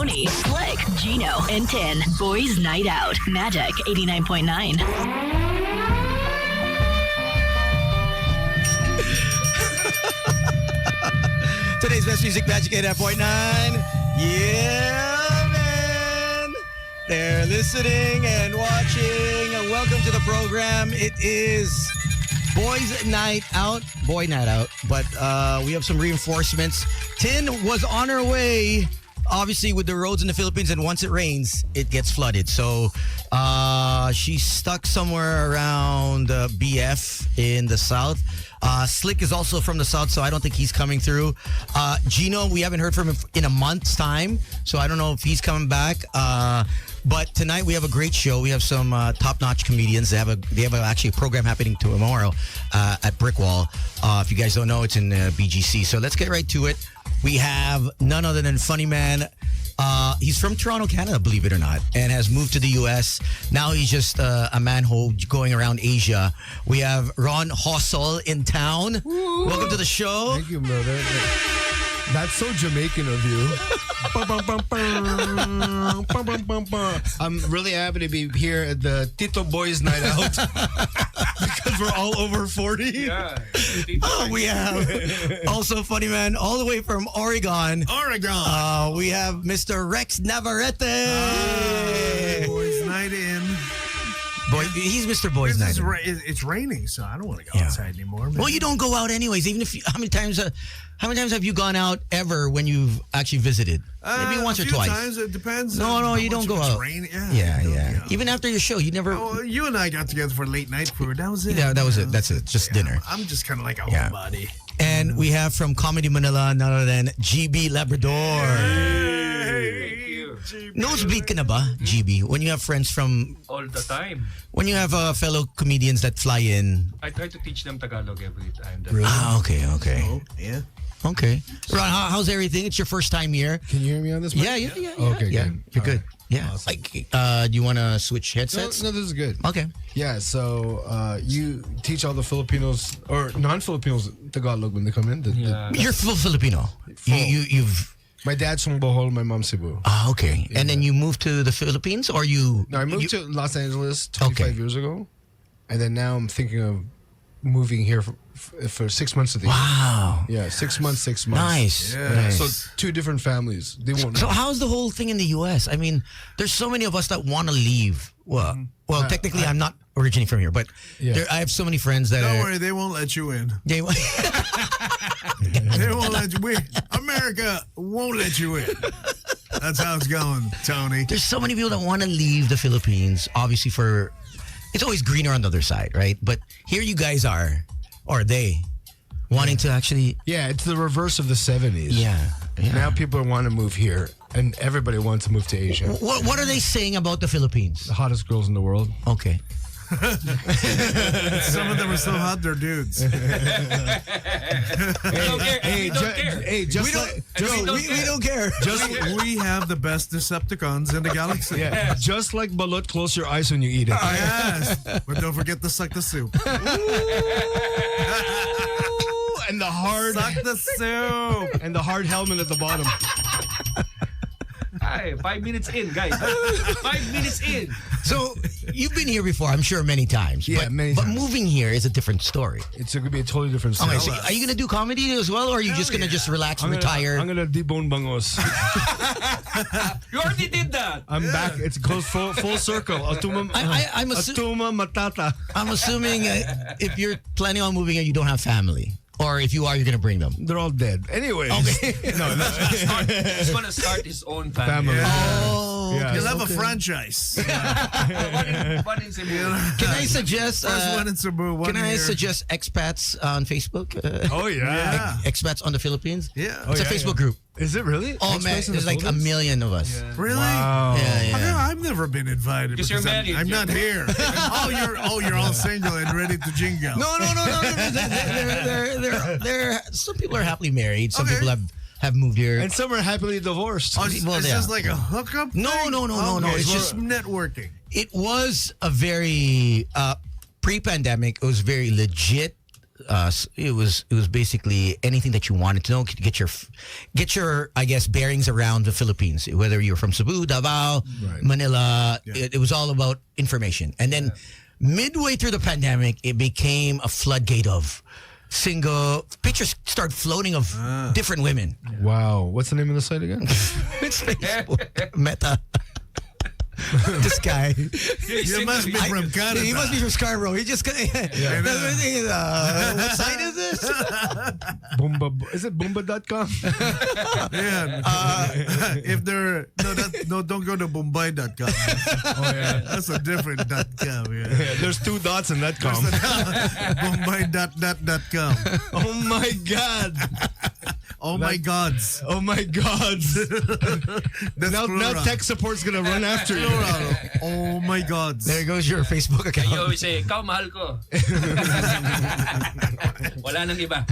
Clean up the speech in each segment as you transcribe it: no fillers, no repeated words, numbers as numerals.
Tony, Slick, Gino, and Tin. Boys Night Out. Magic 89.9. Today's best music, Magic 89.9. Yeah, man. They're listening and watching. Welcome to the program. It is Boys Night Out. Boy Night Out. But we have some reinforcements. Tin was on her way, obviously, with the roads in the Philippines. And once it rains, it gets flooded. So she's stuck somewhere around BF in the south. Slick is also from the south, so I don't think he's coming through. Gino, we haven't heard from him in a month's time, so I don't know if he's coming back. But tonight we have a great show. We have some top-notch comedians. They have actually a program happening tomorrow at Brickwall. If you guys don't know, it's in BGC. So let's get right to it. We have none other than Funny Man. He's from Toronto, Canada, believe it or not, and has moved to the U.S. Now he's just a manhole going around Asia. We have Ron Hossel in town. Woo. Welcome to the show. Thank you, brother. That's so Jamaican of you. I'm really happy to be here at the Tito Boys Night Out because we're all over 40. Yeah. We have also Funny Man all the way from Oregon. We have Mr. Rex Navarrete. Boys Night in. Boy, he's Mr. Boys Night. It's raining, so I don't want to go outside anymore. Man. Well, you don't go out anyways. Even if how many times have you gone out ever when you've actually visited? Maybe once or twice. Times, it depends. No, you don't go out. Rain. Yeah. Even after your show, you never. Oh, you and I got together for late night food. That was it. Yeah, that was it. That's it. Just dinner. I'm just kind of like a homebody. And we have from Comedy Manila none other than GB Labrador. Thank you. Nosebleed ka na ba, GB? When you have friends from... All the time. When you have fellow comedians that fly in... I try to teach them Tagalog every time. Really? Okay. Oh, yeah. Okay. Ron, how's everything? It's your first time here. Can you hear me on this mic? Yeah. Okay, yeah. good. You're good. Right. Yeah. Awesome. Like, do you want to switch headsets? No, this is good. Okay. Yeah, so you teach all the Filipinos or non-Filipinos Tagalog when they come in? You're full Filipino. Full. You've... My dad's from Bohol, my mom's Cebu. Okay. Yeah. And then you moved to the Philippines or you... No, I moved to Los Angeles 25 years ago. And then now I'm thinking of moving here for 6 months of the year. Wow. Yeah, 6 months, 6 months. Nice. Yeah. Nice. So 2 different families. They won't So know. how's the whole thing in the U.S.? I mean, there's so many of us that want to leave. Well, technically, I'm not originally from here, but I have so many friends that Don't worry, they won't let you in. They won't let you in. America won't let you in. That's how it's going, Tony. There's so many people that want to leave the Philippines, obviously for... It's always greener on the other side, right? But here you guys are, or they, wanting to actually... Yeah, it's the reverse of the 70s. Yeah. Now people want to move here, and everybody wants to move to Asia. What are they saying about the Philippines? The hottest girls in the world. Okay. Some of them are so hot, they're dudes. We don't care. Hey, We don't care. Hey, just We don't care. We have the best Decepticons in the galaxy. Yeah, just like balut, close your eyes when you eat it. Yes. But don't forget to suck the soup. And the hard Suck the soup. and the hard helmet at the bottom. Hi, 5 minutes in, guys. 5 minutes in. So, you've been here before, I'm sure, many times. Yeah, but, many But times. moving here is a different story. It's going to be a totally different story. Okay, so are you going to do comedy as well, or are you just going to just relax and retire? I'm gonna debone bangos. You already did that. I'm back. It goes full circle. Atuma, I'm Atuma matata. I'm assuming if you're planning on moving here, you don't have family. Or if you are, you're going to bring them. They're all dead. Anyways. Okay. He's gonna start his own family. Family. Oh, Yeah. You'll have a franchise. One in Cebu. Can I suggest? First one in Cebu. One Can I here. suggest expats on Facebook? Oh, yeah. Expats on the Philippines. Yeah. It's a Facebook group. Is it really? Oh man, Expats in the there's like a Philippines? million of us. Yeah. Really? Wow. Yeah. I've never been invited Because you're because married. I'm not here. You're all single and ready to jingle. No. They're some people are happily married. Some Okay. people have moved here. And some are happily divorced. Oh, it's Well, yeah. just like a hookup? No, thing? no. Okay, It's so just networking. it was a very pre-pandemic. It was very legit it was basically anything that you wanted to know. Get your I guess bearings around the Philippines, whether you're from Cebu, Davao, Manila. It was all about information. And then midway through the pandemic, it became a floodgate of single pictures start floating of different women. Wow. What's the name of the site again? It's Facebook. Meta. This guy. You must be from Canada. He must be from Scarborough. He just what site is this? Boomba. Is it boomba.com? If they're don't go to Bombay.com. Oh yeah. That's a different .com. Yeah. There's 2 dots in that com. Bombay.com. Oh my god. Oh my gods. Oh my gods. That's now plural. tech support's gonna run after you. Oh my gods. There goes your Facebook account. You always say, ikaw mahal ko. Wala nang iba.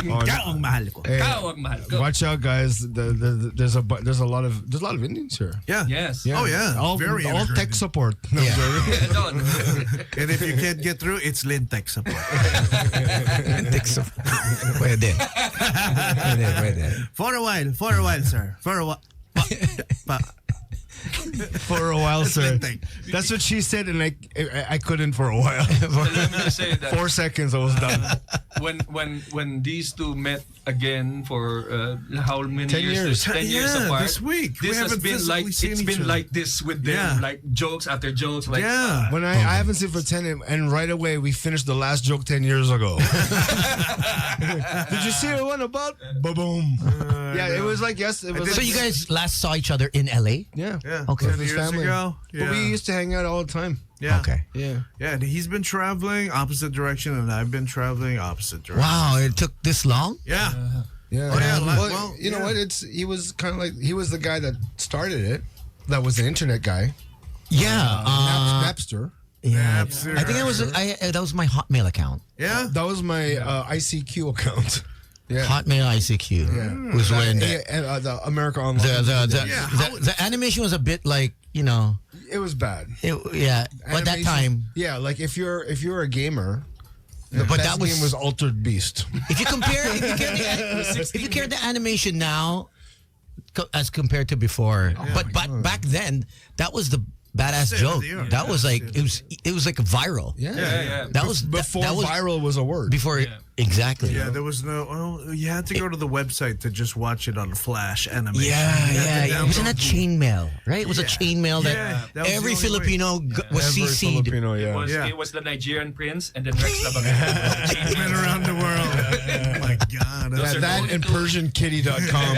Ikaw ang mahal ko. Hey, Ikaw ang mahal ko. watch out, guys. There's a lot of Indians here. Yeah. Yes. Yeah. Oh yeah. All Very tech support. No, Yeah. Don't. And if you can't get through, it's Lintech support. Pwede. For a while, sir. For a while. For a while, sir. Lintech. That's what she said, and I couldn't for a while. So let me just say that 4 seconds, I was done. when these two met again for how many 10 years. 10 years Yeah, apart. this week. We This has haven't been physically like seen it's each been other. like this with them, Yeah. like jokes after jokes. Like Yeah. When I haven't seen for 10, and right away we finished the last joke 10 years ago. Did you see the one about? Boom. Yeah, it was like yes. It was. So you guys last saw each other in LA? Yeah. Yeah. Okay. 10 His years family. ago. But Yeah. we used to hang out all the time. Yeah. Okay. Yeah. Yeah, and he's been traveling opposite direction, and I've been traveling opposite direction. Wow, it took this long? Yeah. Yeah. Oh, yeah, Well, you know what? He was kind of like he was the guy that started it. That was the internet guy. Yeah. Napster. Yeah. Napster. I think that was my Hotmail account. Yeah. That was my ICQ account. Yeah. Hotmail ICQ was when the The America Online. the animation was a bit like, you know, It was bad. but that Animation- time, Yeah, like if you're a gamer, the But best that was- game was Altered Beast. if you compare the animation now as compared to before, but back then that was the badass Same joke. with you. That was like it was like viral. yeah. That was Before that was viral was a word. before exactly. Yeah, there was no. Oh, you had to go to the website to just watch it on Flash animation. Yeah. You had to It wasn't a download- chainmail, right? It was a chainmail Yeah, that that was every the only way. Filipino was Every CC'd. Filipino, yeah. Yeah. It was the Nigerian prince and then Rex Labagay. Went around the world. Oh my God. Those are That and PersianKitty.com.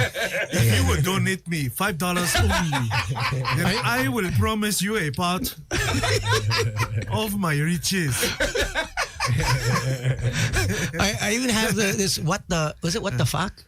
If you would donate me $5 only, then I will promise you a part of my riches. I even have this what the fuck?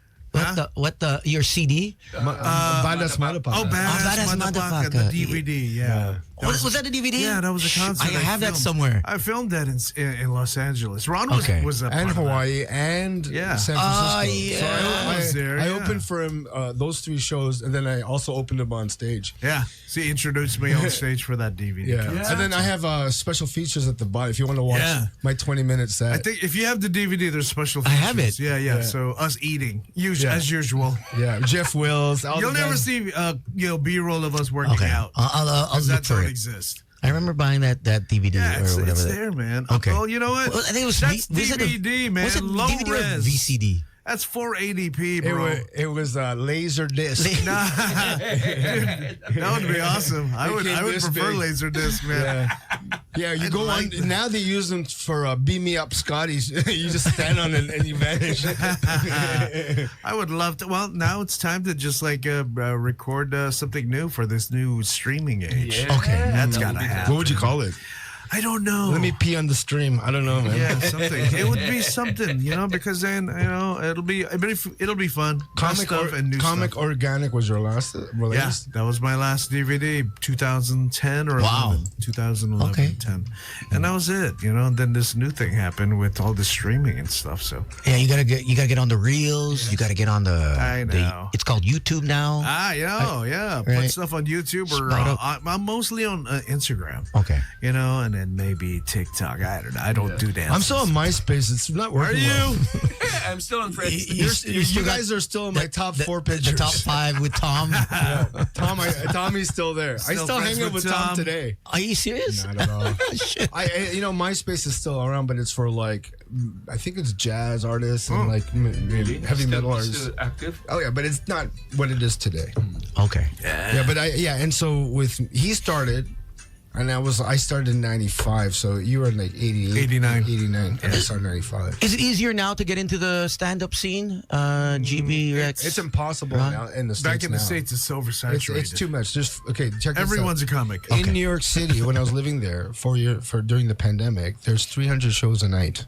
Your CD? Badas Malapaka. Oh, Badass Badass Motherfucker, Motherfucker. the DVD, yeah. Was that a DVD? Yeah, that was a concert. I have that filmed. somewhere. I filmed that in Los Angeles. Ron was, Okay. was a part And of that. Hawaii and Yeah. San Francisco. yeah. So I was there, I yeah. opened for him those 3 shows, and then I also opened him on stage. Yeah. See, he introduced me on stage for that DVD. Yeah. concert. And then I have special features at the bottom if you want to watch Yeah. my 20-minute set. I think if you have the DVD, there's special I features. have it. Yeah. So us eating, as usual. yeah, Jeff Wills. all You'll the never guys. see B-roll of us working Okay. out. I'll look Because that for don't it. exist. I remember buying that DVD Yeah, or it's whatever. there, man. Okay. Well, you know what? Well, I think it was That's was it a- DVD, man. Was it Low DVD or res. VCD? That's 480p, bro. It was laser disc. That would be awesome. I would came this prefer big. Laserdisc, man. Yeah, you I'd go like on. Now they use them for Beam Me Up Scotty's. You just stand on it and you vanish. I would love to. Well, now it's time to just record something new for this new streaming age. Yeah. Okay. That's gotta happen. What would you call it? I don't know. Let me pee on the stream. I don't know, man. Yeah, something. It would be something, because then it'll be fun. Comic stuff and new Comic stuff. Organic was your last release. Yeah, that was my last DVD, 2010 or Wow. 11, 2011, Okay. 10. And that was it, And then this new thing happened with all the streaming and stuff. So Yeah, you gotta get on the reels. You gotta get on the. I know. It's called YouTube now. yeah. Right. Put stuff on YouTube or Spot up. I'm mostly on Instagram. Okay. And and maybe TikTok. I don't know. I don't do dances. I'm still on MySpace. It's not Are working. you? I'm still on Friends. You guys are still in my top 4 pictures. The top 5 with Tom. Tommy's still there. I Still still friends hang out with with Tom Tom? today. Are you serious? Not at all. Shit. MySpace is still around, but it's for like, I think it's jazz artists and like maybe heavy metal artists. Still active? Oh yeah, but it's not what it is today. Okay. Yeah, but and so he started, and I started in '95, so you were in like 88, 89, and I started in '95. Is it easier now to get into the stand-up scene? GB, Rex? It's impossible Right. now in the States. Back in the now. States, it's oversaturated. It's too much. Check this Everyone's out. a comic. In New York City, when I was living there for during the pandemic, there's 300 shows a night.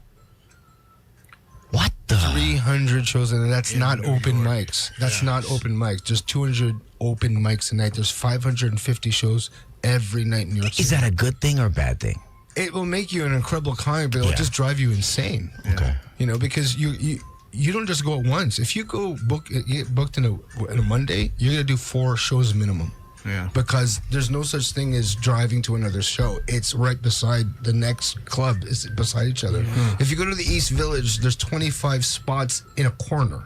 What the? 300 shows a night. That's In not New open York. mics. That's not open mics. Just 200 open mics a night. There's 550 shows every night in New York City. Is that a good thing or a bad thing? It will make you an incredible comic, but it'll just drive you insane. Okay. You know, because you don't just go at once. If you get booked in a Monday, you're gonna do 4 shows minimum. Yeah. Because there's no such thing as driving to another show. It's right beside the next club. It's beside each other. If you go to the East Village, there's 25 spots in a corner.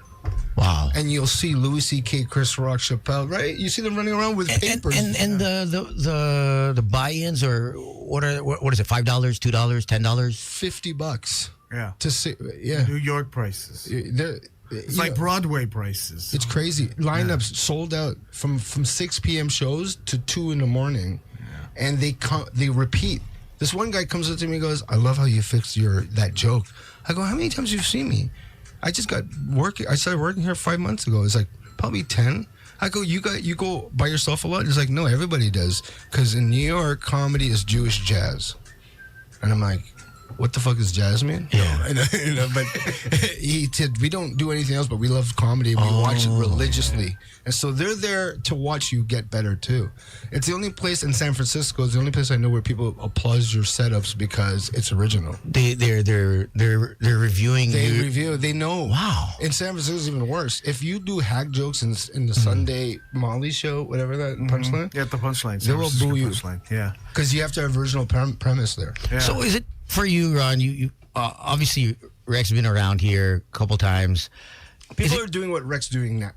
Wow. And you'll see Louis C.K., Chris Rock, Chappelle, right? You see them running around with papers. And the buy-ins or what is it? $5, $2, $10? $50 Yeah. to see. Yeah. New York prices. It's like Broadway prices. It's crazy. Lineups sold out from 6 p.m. shows to 2 in the morning, and they repeat. This one guy comes up to me and goes, "I love how you fixed that joke." I go, "How many times have you seen me? I just got working. I started working here 5 months ago." It's like probably 10. I go, "You go by yourself a lot?" He's like, "No, everybody does, because in New York, comedy is Jewish jazz." And I'm like, what the fuck is jazz mean? Yeah. But he said, we don't do anything else, but we love comedy. We watch it religiously. And so they're there to watch you get better too. It's the only place in San Francisco, it's the only place I know where people applaud your setups because it's original. They're reviewing. They review, they know. Wow. In San Francisco, it's even worse. If you do hack jokes in the Sunday Molly show, whatever that punchline, Yeah, the punchline. They will boo you. Punchline. Yeah. because you have to have original premise there. Yeah. So is it for you, Ron? You obviously Rex has been around here a couple times. People are doing what Rex doing now,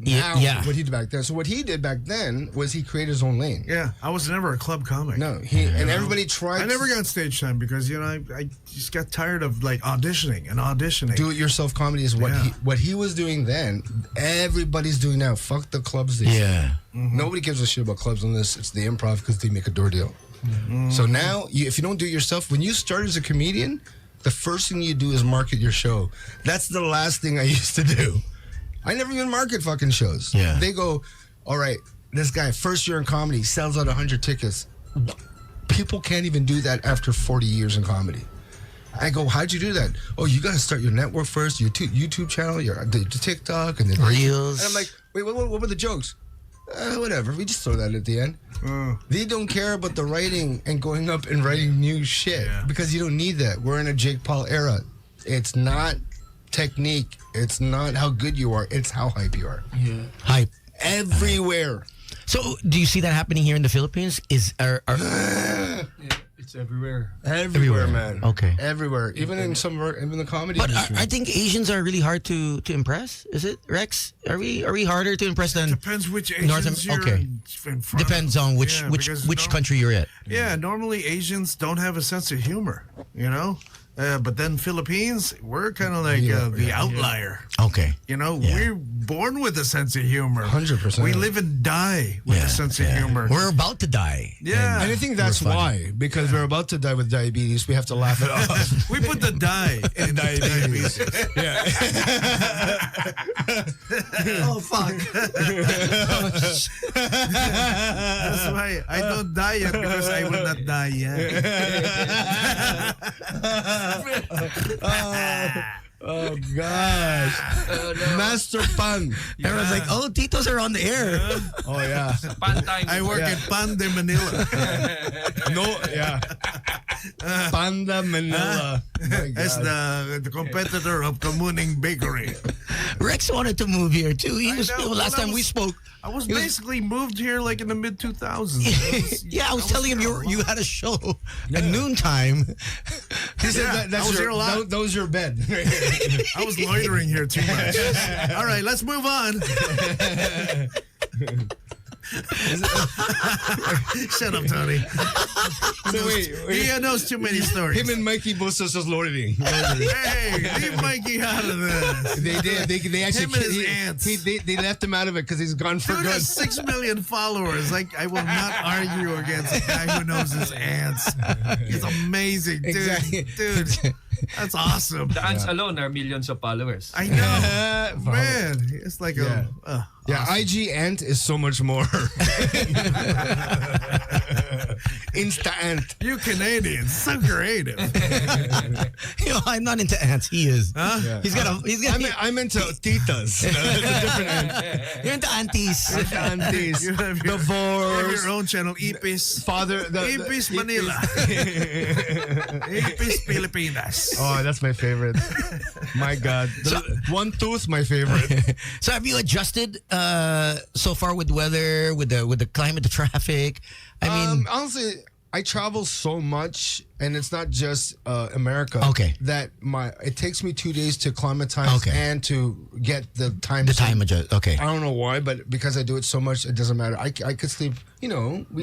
Yeah. what he did back then. So what he did back then was he created his own lane. Yeah, I was never a club comic. No, and everybody tried. I never got stage time because I just got tired of like auditioning. Do-it-yourself comedy is what he was doing then. Everybody's doing now. Fuck the clubs. Yeah. Nobody gives a shit about clubs unless it's the Improv because they make a door deal. So now, if you don't do it yourself, when you start as a comedian, the first thing you do is market your show. That's the last thing I used to do. I never even market fucking shows. Yeah. They go, all right, this guy, first year in comedy, sells out 100 tickets. People can't even do that after 40 years in comedy. I go, how'd you do that? Oh, you got to start your network first, your YouTube channel, your TikTok, and then Reels. And I'm like, wait, what were the jokes? Whatever, we just throw that at the end. They don't care about the writing and going up and writing new shit because you don't need that. We're in a Jake Paul era. It's not technique. It's not how good you are. It's how hype you are. Yeah. Hype. Everywhere. So do you see that happening here in the Philippines? It's everywhere. Everywhere, man. Okay. Everywhere. Even in even the comedy But industry. I think Asians are really hard to impress. Is it, Rex? Are we harder to impress than Depends which North Asians Am- you're okay. in front of. Depends on which Yeah, because which country you're at. Yeah, normally Asians don't have a sense of humor, you know? But then Philippines, we're kind of like the outlier. Okay. You know, Yeah. we're born with a sense of humor. 100%. We live and die with a sense of humor. We're about to die. Yeah. And I think that's We're funny. why, because we're about to die with diabetes, we have to laugh it off. We put the die in diabetes. Oh fuck. That's why I don't die yet because I will not die yet. Oh gosh. Master Pan. Everyone's like, oh, Titos are on the air. Oh yeah. Pan time. I work at Pan de Manila. No, yeah. Panda Manila. My As God. the competitor of Kamuning Bakery. Rex wanted to move here too. He I was know, last but I time we was- spoke. I was He was- basically moved here like in the mid 2000s. Yeah, I was telling him you had a show at noontime. He said Yeah, that's I was your, here a lot. that was your bed. I was loitering here too much. All right, let's move on. Shut up, Tony. So wait, He knows too many stories. him and Mikey Bustos just loitering. Hey, leave Mikey out of this. They did. They actually Him and his aunts. they left him out of it because he's gone for Dude good. has 6 million followers. Like, I will not argue against a guy who knows his ants. He's amazing, dude. Exactly. Dude, that's awesome. The ants alone are millions of followers. I know, man. It's like Yeah. Yeah, IG Ant is so much more. Insta Ant. you Canadians, so creative. I'm not into ants. He is. Huh? Yeah. He's got a. I'm into titas. It's a different ant. You're into aunties. Aunties. You have your, Divorce. you have your own channel, Ipis. Father. Ipis Manila. Ipis Pilipinas. Oh, that's my favorite. My God. One tooth, my favorite. So have you adjusted so far with weather, with the climate, the traffic? I mean, honestly, I travel so much, and it's not just America. Okay. That it takes me 2 days to acclimatize Okay. and to get the time. the zone. time adjust. Okay. I don't know why, but because I do it so much, it doesn't matter. I could sleep. We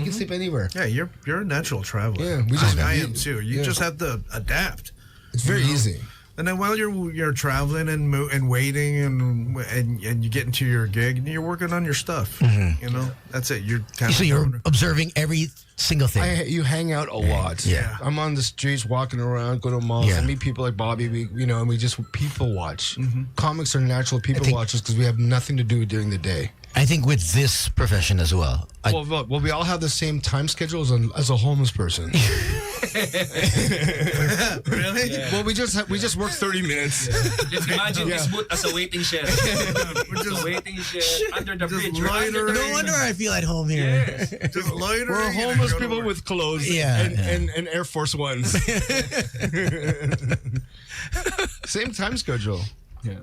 can sleep anywhere. Yeah, you're a natural traveler. Yeah, we just- I am too. You yeah. just have to adapt. It's very easy. And then while you're traveling and waiting and you get into your gig, and you're working on your stuff. You know, that's it. You're kind So of you're observing every single thing. You hang out a lot. Yeah. I'm on the streets, walking around, go to malls. Yeah. I meet people like Bobby. And we just people watch. Comics are natural people watchers because we have nothing to do during the day. I think with this profession as well. Well, we all have the same time schedule as a homeless person. really. Well, we just work 30 minutes. Just imagine this booth as a waiting shed. We're Just a waiting shed under the bridge. loitering. Right under the No wonder I feel at home here. Yes. Just loitering. We're and homeless go to people work. with clothes Yeah, and Air Force Ones. Same time schedule. Yeah.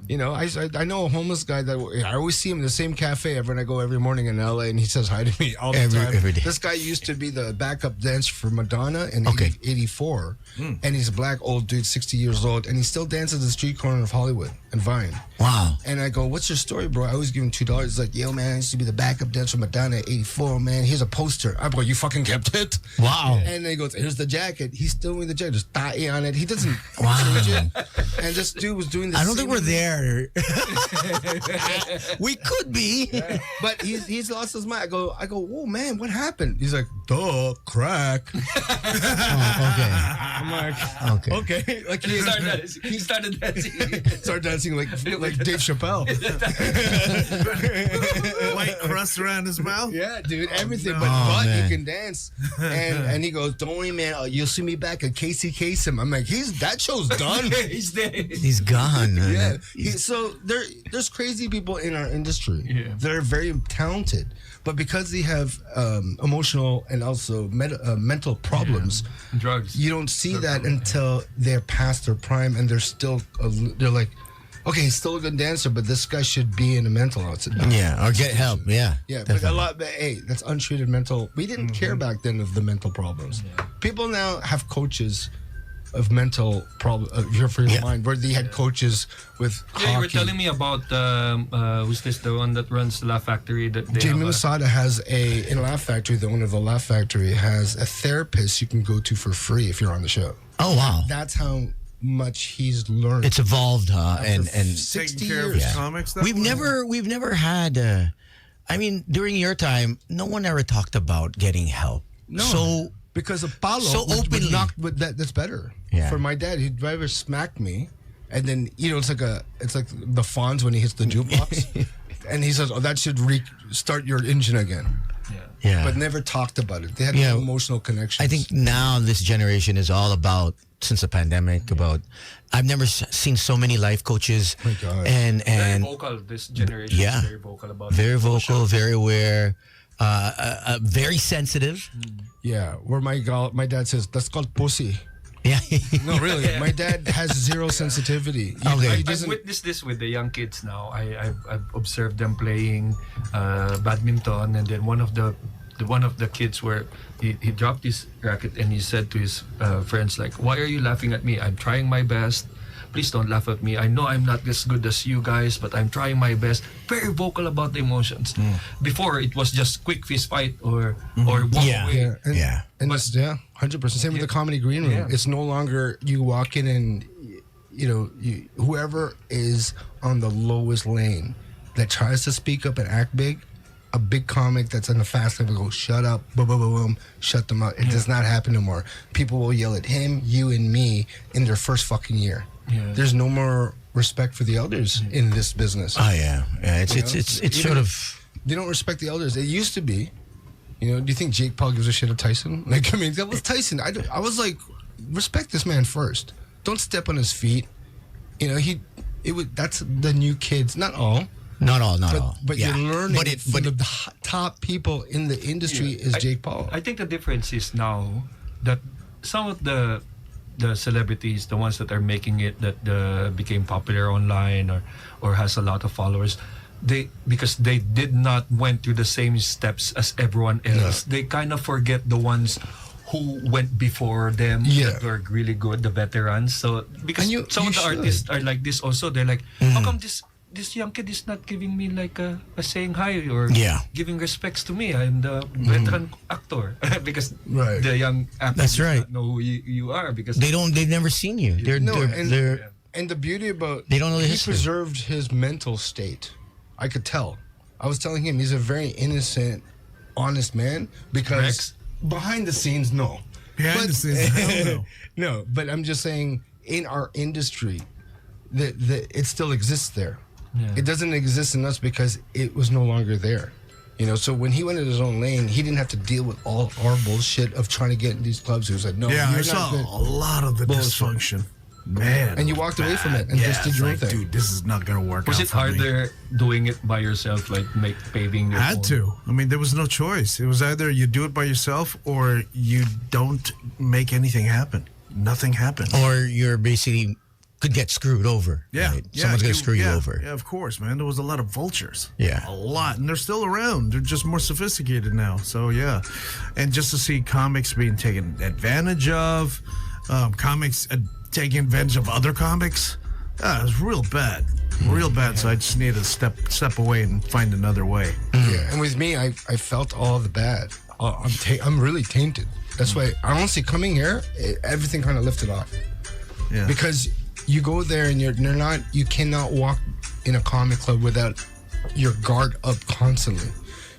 I know a homeless guy that I always see him in the same cafe when I go every morning in LA, and he says hi to me all the time. Every day. This guy used to be the backup dancer for Madonna in Okay. 84, and he's a black old dude, 60 years old, and he still dances at the street corner of Hollywood and Vine. Wow. And I go, "What's your story, bro?" I always give him $2. He's like, "Yo, man, I used to be the backup dancer for Madonna at 84, man. Here's a poster." I go, "You fucking kept it?" Wow. And then he goes, "Here's the jacket." He's still wearing the jacket, just tae on it. He doesn't Wow. change it. And this dude was doing the I don't think same- we're there. We could be. But he's lost his mind. I go, "Whoa, man, what happened?" He's like, "Duh, crack." Oh, okay. I'm like, Okay. "Okay." Like He started dancing. started dancing like Dave Chappelle. White crust around his mouth. Yeah, dude, everything. no. But Oh, man. he can dance. And he goes, "Don't worry, man. You'll see me back at Casey Kasem." I'm like, that show's done. He's dead. He's gone. Yeah. So there's crazy people in our industry. Yeah. They're very talented, but because they have emotional and also mental problems, Drugs. you don't see that until they're past their prime and they're still they're like, okay, he's still a good dancer, but this guy should be in a mental hospital. Yeah, or get help. Yeah. Yeah, definitely. but hey, that's untreated mental. We didn't care back then of the mental problems. People now have coaches of mental problem for your Yeah. mind, where they had coaches with Yeah, you were hockey. telling me about who's this? The one that runs the Laugh Factory. That they Jamie have Masada has in Laugh Factory, the owner of the Laugh Factory has a therapist you can go to for free if you're on the show. Oh wow. That's how much he's learned. It's evolved, huh? After And 60 Taking care of years. his comics. That we've way? never had. I mean, during your time, no one ever talked about getting help. No. So Because Apollo So would openly. knock, but that's better. Yeah. For my dad, he'd rather smack me, and then it's like the Fonz when he hits the jukebox, and he says, "Oh, that should start your engine again." yeah. But never talked about it. They had Yeah. no emotional connection. I think now this generation is all about, since the pandemic, about. I've never seen so many life coaches, my God. and very vocal. This generation Yeah. is very vocal about very it. vocal, very aware, very sensitive. Yeah, where my dad says that's called pussy. Yeah. No, really. My dad has zero sensitivity. Okay. He I've doesn't. witnessed this with the young kids now. I've observed them playing badminton, and then one of the kids where he dropped his racket and he said to his friends like, "Why are you laughing at me? I'm trying my best. Please don't laugh at me. I know I'm not as good as you guys, but I'm trying my best." Very vocal about the emotions. Before it was just quick fist fight or walk away. Yeah. And it's 100%. Same with the comedy green room. Yeah. It's no longer you walk in and whoever is on the lowest lane that tries to speak up and act big, a big comic that's in the fast lane will go, shut up, boom, boom, boom, boom, shut them up. It does not happen no more. People will yell at him, you, and me in their first fucking year. Yeah. There's no more respect for the elders in this business. Oh yeah. It's sort of. They don't respect the elders. It used to be. Do you think Jake Paul gives a shit of Tyson? Like, I mean, that was Tyson. I was like, respect this man first. Don't step on his feet. That's the new kids. Not all. Not all. But Yeah. you're learning But the top people in the industry is Jake Paul. I think the difference is now that some of the celebrities, the ones that are making it, that became popular online or has a lot of followers, because they did not went through the same steps as everyone else. They kind of forget the ones who went before them that were really good, the veterans. So because some of the artists are like this also, they're like, how come this young kid is not giving me like a saying hi or giving respects to me? I'm the veteran actor. Because the young actors That's right. don't know who you are because They've never seen you. And the beauty about They don't know the he history. preserved his mental state. I could tell. I was telling him he's a very innocent, honest man because Rex? behind the scenes, no. Behind the scenes, hell no. No, but I'm just saying in our industry, it still exists there. Yeah. It doesn't exist in us because it was no longer there. So when he went in his own lane, he didn't have to deal with all our bullshit of trying to get in these clubs. He was like, no, Yeah, you're I saw not good. a lot of the Bullshit. dysfunction. Man. And you walked away from it and yeah, just did it's your own like, thing. dude, this is not going to work was out it for me. harder doing it by yourself, like paving your Had own? to. I mean, there was no choice. It was either you do it by yourself or you don't make anything happen. Nothing happened. Or you're basically could get screwed over. Yeah, right? Someone's gonna screw you over. Yeah, of course, man. There was a lot of vultures. Yeah. A lot. And they're still around. They're just more sophisticated now. So, yeah. And just to see comics being taken advantage of, comics taking advantage of other comics, it was real bad. Real bad. So I just need to step away and find another way. Yeah, and with me, I felt all the bad. I'm really tainted. That's why, honestly, coming here, everything kind of lifted off. Yeah. Because you go there and you cannot walk in a comic club without your guard up constantly.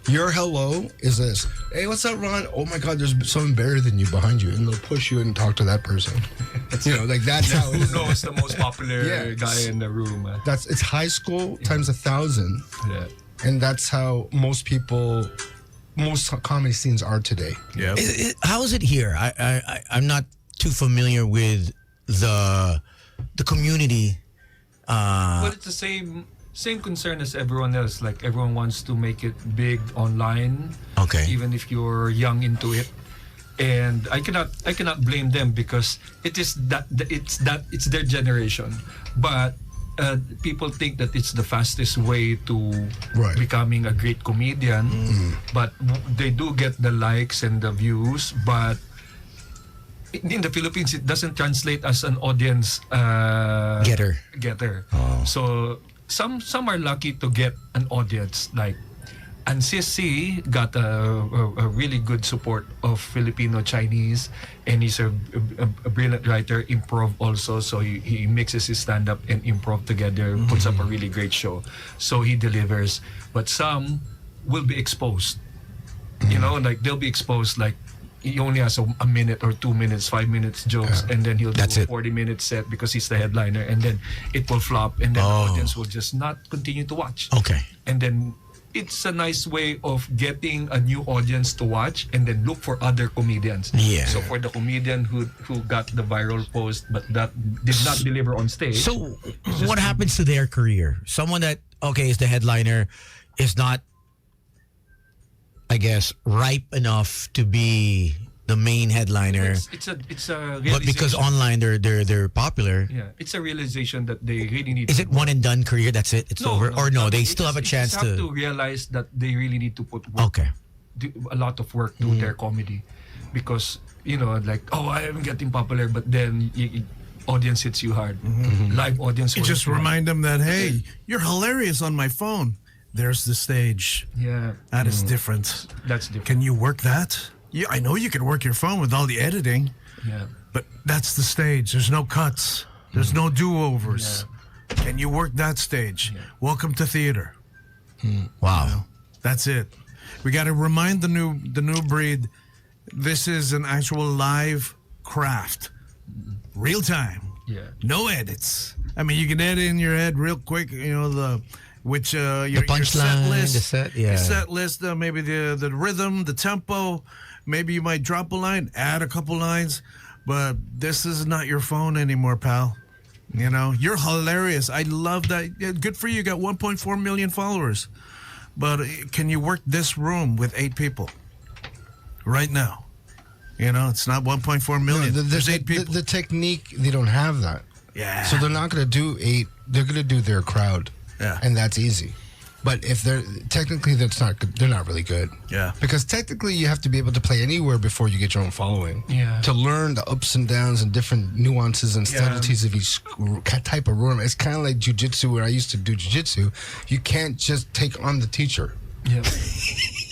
Your hello is this. Hey, what's up, Ron? Oh my God, there's someone better than you behind you, and they'll push you and talk to that person. Like that's how. Who knows the most popular Yeah. guy in the room? It's high school times 1,000, Yeah. and that's how most comedy scenes are today. Yeah. How is it here? I'm not too familiar with the community. But it's the same concern as everyone else. Like everyone wants to make it big online. Okay. Even if you're young into it. And I cannot blame them because it's their generation. But people think that it's the fastest way to Right. becoming a great comedian. But they do get the likes and the views, but in the Philippines, it doesn't translate as an audience Getter. So some are lucky to get an audience. Like Ansisi got a really good support of Filipino Chinese, and he's a brilliant writer, improv also. So he mixes his stand up and improv together, puts up a really great show. So he delivers. But some will be exposed. Like they'll be exposed like. He only has a minute or 2 minutes, 5 minutes jokes, and then he'll do That's a it. 40-minute set because he's the headliner, and then it will flop, and then the audience will just not continue to watch. Okay. And then it's a nice way of getting a new audience to watch, and then look for other comedians. Yeah. So for the comedian who got the viral post, but that did not deliver on stage. So what happens to their career? Someone that is the headliner is not, I guess, ripe enough to be the main headliner. It's a But because realization. online they're popular. Yeah, it's a realization that they really need. Is to it one and done career? That's it. It's over. Or no, they It's still have a chance just have to. to realize that they really need to put work, Okay. do a lot of work to their comedy, because like I am getting popular, but then audience hits you hard. Live audience. You will just hit you hard. remind them that, hey, you're hilarious on my phone. There's the stage. Yeah, That is different. that's different. Can you work that? Yeah, I know you can work your phone with all the editing, Yeah. but that's the stage. There's no cuts. There's no do-overs. Can you work that stage? Welcome to theater. Wow. That's it. We got to remind the new breed. This is an actual live craft, real time. Yeah. No edits. I mean, you can edit in your head real quick. Your set punchline, list, the set, yeah. your set list. Maybe the rhythm, the tempo. Maybe you might drop a line, add a couple lines. But this is not your phone anymore, pal. You're hilarious. I love that. Yeah, good for you. You got 1.4 million followers. But can you work this room with 8 people right now? It's not 1.4 million. There's 8 people. The technique, they don't have that. Yeah. So they're not going to do 8. They're going to do their crowd. Yeah. And that's easy. But if they're technically, that's not good. They're not really good. Yeah. Because technically, you have to be able to play anywhere before you get your own following. Yeah. To learn the ups and downs and different nuances and subtleties of each type of room. It's kind of like jujitsu, where I used to do jujitsu. You can't just take on the teacher. Yeah.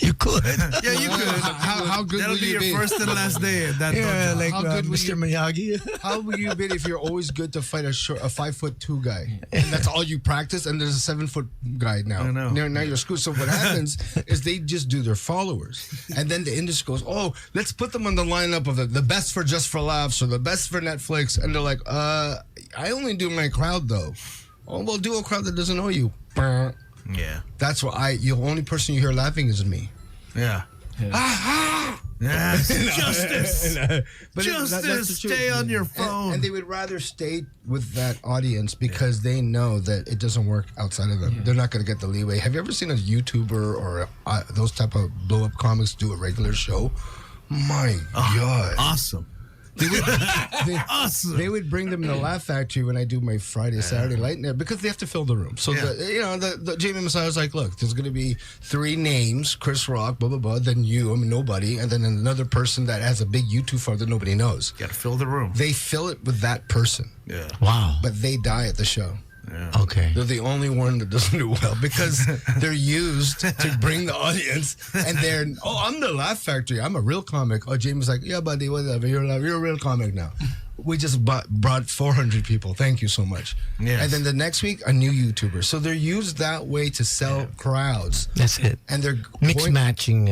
You could. Yeah, you could. How good That'll would be you your be? first and last day at that dojo. like How good would Mr. you- Miyagi. How would you be if you're always good to fight a 5'2" guy, and that's all you practice? And there's a 7-foot guy now. I know. Now you're screwed. So what happens is they just do their followers, and then the industry goes, "Oh, let's put them on the lineup of the best for Just for Laughs or the best for Netflix," and they're like, I only do my crowd though." Oh, well, do a crowd that doesn't know you. Yeah. That's why the only person you hear laughing is me. Yeah. Yes. Justice. But Justice, that's the truth. stay on your phone. And they would rather stay with that audience because they know that it doesn't work outside of them. They're not going to get the leeway. Have you ever seen a YouTuber or those type of blow-up comics do a regular show? My God. Awesome. Awesome. They would bring them to the Laugh Factory when I do my Friday, Saturday Light Night because they have to fill the room. So, the Jamie Messiah was like, look, there's going to be 3 names, Chris Rock, blah, blah, blah, then you, nobody, and then another person that has a big YouTube follower that nobody knows. Got to fill the room. They fill it with that person, Yeah. Wow. but they die at the show. Okay. They're the only one that doesn't do well because they're used to bring the audience, and I'm the Laugh Factory. I'm a real comic. Oh, Jamie's like, yeah, buddy, whatever. You're a real comic now. We just brought 400 people. Thank you so much. Yes. And then the next week, a new YouTuber. So they're used that way to sell crowds. That's it. And they're Mix matching,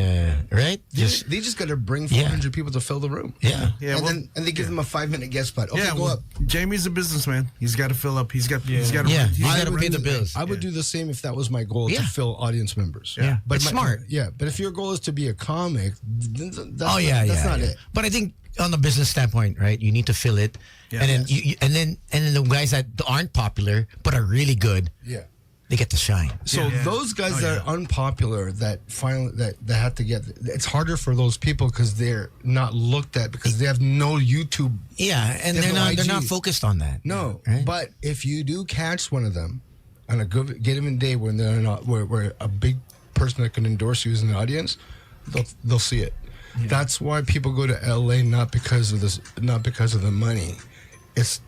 right? They just got to bring 400 people to fill the room. Yeah. Yeah, and they give them a 5-minute guest spot. Okay, go up. Jamie's a businessman. He's got to fill up. He's got to Yeah. he's You gotta gotta run pay the bills. I would do the same if that was my goal, to Yeah. fill audience members. Yeah. It's smart. Yeah, but if your goal is to be a comic, that's That's not it. But I think on the business standpoint, right? You need to fill it, Yeah. and then and then the guys that aren't popular but are really good, Yeah. they get to shine. So Yeah. those guys that are unpopular, that finally that have to get, it's harder for those people because they're not looked at because they have no YouTube. Yeah, and They have they're no not IG. focused on that. No, Right? but if you do catch one of them on a good given day when they're not, where a big person that can endorse you is in the audience, they'll see it. That's why people go to LA, not because of this, not because of the money. It's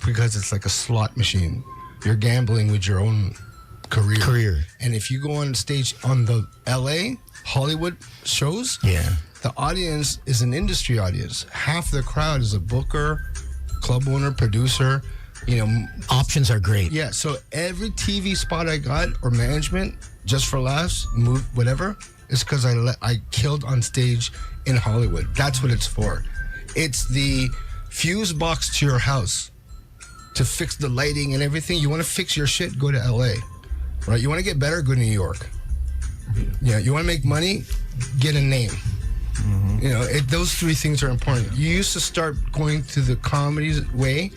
because it's like a slot machine. You're gambling with your own career. And if you go on stage on the LA Hollywood shows, the audience is an industry audience. Half the crowd is a booker, club owner, producer. Options are great. Yeah, so every TV spot I got or management, just for laughs, move, whatever, is because I killed on stage in Hollywood. That's what it's for. It's the fuse box to your house to fix the lighting and everything. You want to fix your shit, go to LA. Right? You want to get better, go to New York. Yeah, you want to make money, get a name. Those 3 things are important. You used to start going to the comedy way,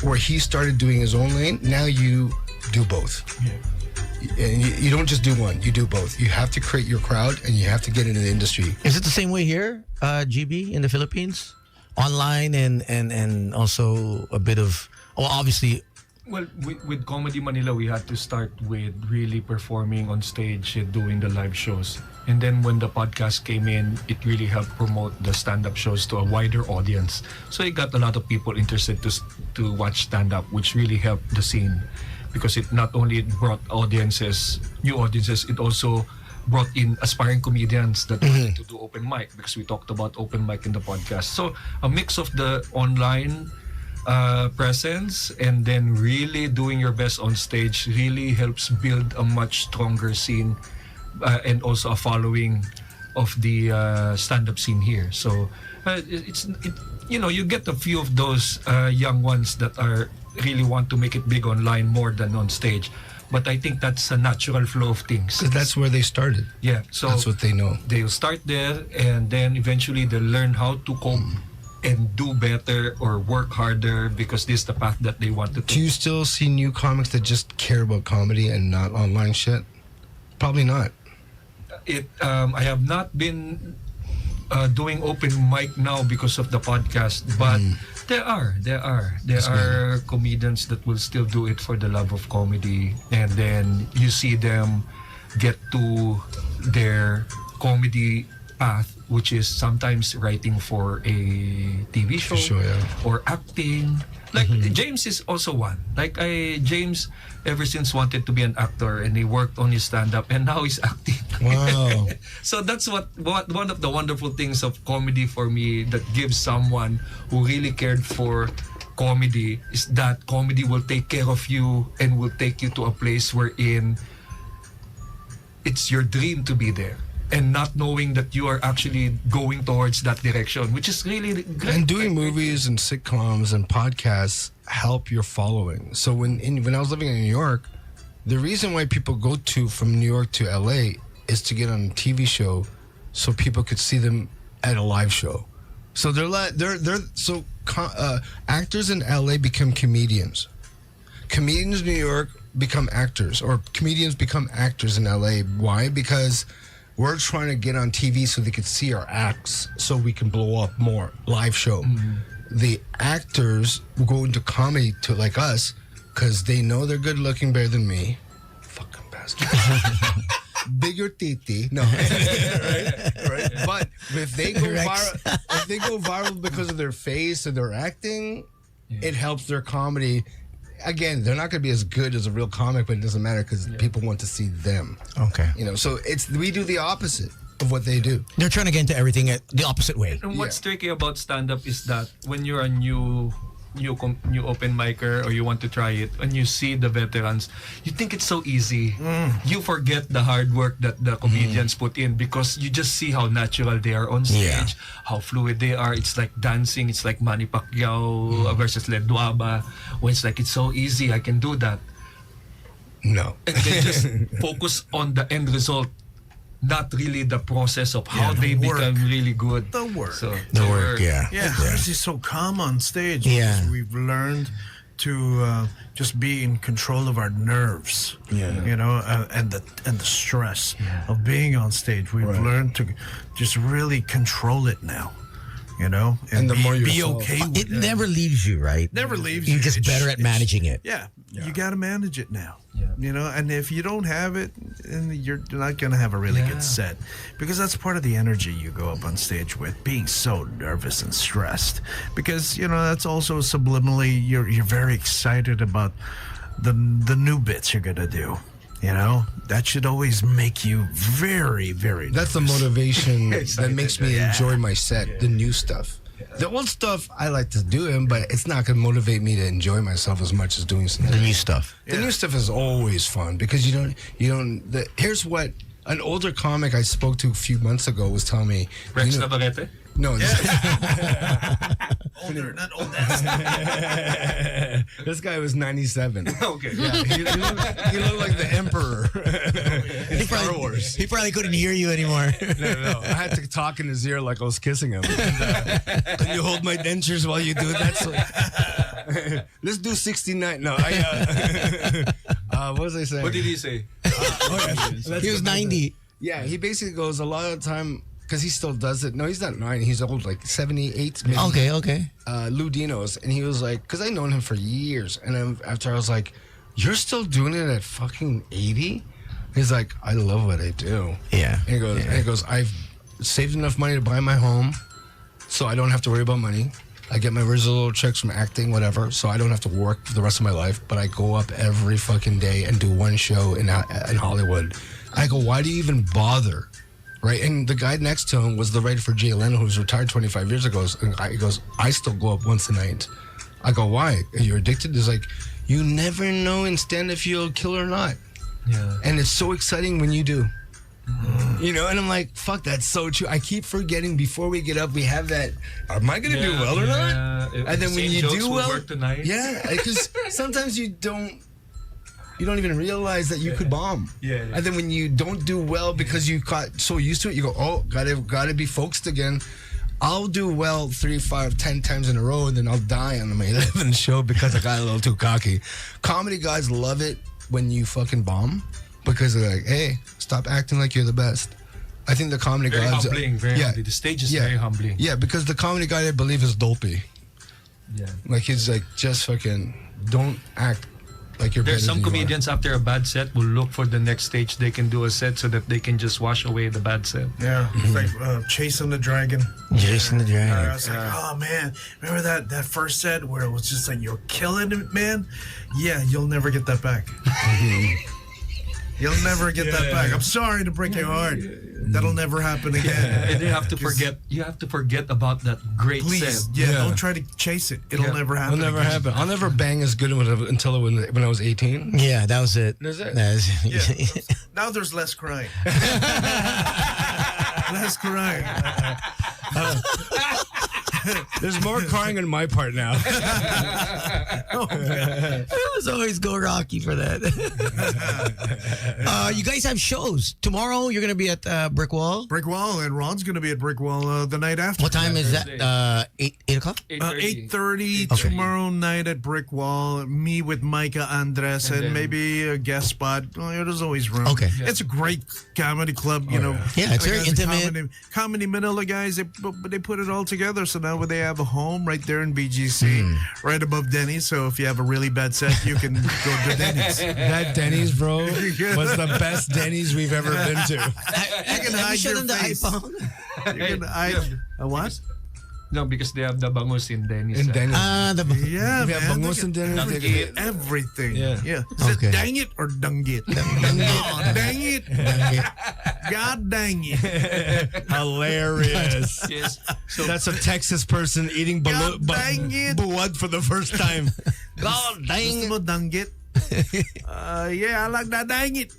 where he started doing his own lane. Now you do both. And you don't just do one, you do both. You have to create your crowd and you have to get into the industry. Is it the same way here, GB, in the Philippines? Online and also a bit of, well, obviously. Well, with Comedy Manila, we had to start with really performing on stage and doing the live shows. And then when the podcast came in, it really helped promote the stand-up shows to a wider audience. So it got a lot of people interested to watch stand-up, which really helped the scene. Because it not only brought new audiences, it also brought in aspiring comedians that wanted to do open mic, because we talked about open mic in the podcast. So a mix of the online presence and then really doing your best on stage really helps build a much stronger scene and also a following of the stand-up scene here. So you get a few of those young ones that are really want to make it big online more than on stage. But I think that's a natural flow of things. Because that's where they started. Yeah, so that's what they know. They'll start there, and then eventually they'll learn how to cope and do better or work harder, because this is the path that they want to take. Do you still see new comics that just care about comedy and not online shit? Probably not. I have not been doing open mic now because of the podcast, but there are comedians that will still do it for the love of comedy, and then you see them get to their comedy path, which is sometimes writing for a TV show, or acting. Like James is also one. Like James ever since wanted to be an actor, and he worked on his stand-up, and now he's acting. Wow. So that's what one of the wonderful things of comedy for me, that gives someone who really cared for comedy, is that comedy will take care of you and will take you to a place wherein it's your dream to be there, and not knowing that you are actually going towards that direction, which is really great. And doing movies and sitcoms and podcasts help your following. So when I was living in New York, the reason why people go from New York to LA is to get on a TV show, so people could see them at a live show. So actors in LA become comedians. Comedians in New York become actors, or comedians become actors in LA. Why? Because we're trying to get on TV so they could see our acts, so we can blow up more. Live show. The actors will go into comedy to like us, because they know they're good looking, better than me. Fucking bastard. Bigger titi. No. right. But if they go viral because of their face or their acting, it helps their comedy. Again, they're not going to be as good as a real comic, but it doesn't matter, because people want to see them. Okay. So we do the opposite of what they do. They're trying to get into everything the opposite way. And what's tricky about stand-up is that when you're a new open micer, or you want to try it, and you see the veterans, you think it's so easy. You forget the hard work that the comedians put in, because you just see how natural they are on stage, how fluid they are. It's like dancing. It's like Manny Pacquiao versus Ledwaba, where it's like, it's so easy, I can do that. No. And they just focus on the end result, not really the process of how they become really good. The work. So, The work, Yeah, Chris is so calm on stage. Yeah. Because we've learned to just be in control of our nerves. Yeah. And the stress of being on stage. We've learned to just really control it now. And the more be yourself. okay with It never leaves you, right? Never leaves you. You're just It's- better at managing it. Yeah, you got to manage it now. Yeah. And if you don't have it, then you're not going to have a really good set, because that's part of the energy you go up on stage with, being so nervous and stressed, because that's also subliminally you're very excited about the new bits you're going to do. That should always make you very, very That's the nervous. motivation that makes me enjoy my set, the new stuff. The old stuff, I like to do them, but it's not going to motivate me to enjoy myself as much as doing something. The new stuff. The new stuff is always fun, because here's what an older comic I spoke to a few months ago was telling me. Rex Navarrete? No, Older, not old. this guy was 97. Okay. Yeah, he looked like the emperor in Star Wars. He probably couldn't hear you anymore. No. I had to talk in his ear like I was kissing him. Can you hold my dentures while you do that? So, let's do 69. No, what was I saying? What did he say? He was 90. Yeah, he basically goes a lot of the time because he still does it. No, he's not 90. He's old, like 78. Maybe. Okay. Lou Dino's, and he was like, because I known him for years, and then after I was like, "You're still doing it at fucking 80?" He's like, "I love what I do." Yeah. And he goes, "I've saved enough money to buy my home, so I don't have to worry about money. I get my residual checks from acting, whatever, so I don't have to work for the rest of my life. But I go up every fucking day and do one show in Hollywood." I go, "Why do you even bother?" Right? And the guy next to him was the writer for Jay Leno, who was retired 25 years ago. And he goes, "I still go up once a night." I go, "Why? Are you addicted?" He's like, "You never know in stand if you'll kill or not." Yeah. And it's so exciting when you do. You know, and I'm like, fuck, that's so true. I keep forgetting before we get up, we have that, am I going to do well or not? And then when you do well, work tonight. yeah, because sometimes you don't even realize that you could bomb. Yeah. And then when you don't do well because you got so used to it, you go, "Oh, gotta be focused again." I'll do well 3, 5, 10 times in a row, and then I'll die on my 11th show because I got a little too cocky. Comedy guys love it when you fucking bomb because they're like, "Hey, stop acting like you're the best." I think the comedy Very guys, humbling. Very humbling. The stage is very humbling. Yeah, because the comedy guy, I believe, is dopey. Yeah. Like he's like, just fucking don't act like you're. There's better some than you are. comedians after a bad set will look for the next stage they can do a set so that they can just wash away the bad set. Yeah, it's like Chasing the Dragon. Jason the I Dragon. was like, oh man, remember that first set where it was just like you're killing it, man? Yeah, you'll never get that back. You'll never get that back. I'm sorry to break your heart. That'll never happen again. And you have to forget. You have to forget about that great Please, set. yeah, don't try to chase it. It'll never happen. It'll never again. happen. I'll never bang as good until when I was 18. Yeah, that was it. That's it. Yeah. Now there's less crying. Less crying. There's more crying on my part now. It was always Go Rocky for that. You guys have shows. Tomorrow you're going to be at Brick Wall. Brick Wall, and Ron's going to be at Brick Wall the night after. What time is that? Thursday. 8 o'clock? 8:30 tomorrow night at Brick Wall. Me with Micah Andres and then- maybe a guest spot. Oh, yeah, there's always room. Okay. It's a great comedy club, you know. Yeah, it's very Like, as a intimate. Comedy Manila guys, they put it all together. So now they have a home right there in BGC, right above Denny's. So if you have a really bad set, you can go to Denny's. That Denny's, bro, was the best Denny's we've ever been to. You can Have you hide showed your them the face. iPhone? You can hide. A what? No, because they have the bangus in Denny's. In Denny's. The Yeah, We have man. bangus and Denny's. They get everything. Yeah. Yeah. Is Okay. it dang it or dung it? Oh, dang it. God dang it. Hilarious. Yes. So That's a Texas person eating God dang it. blood for the first time. God dang Gusto it. mo dang it? Yeah, I like that dang it.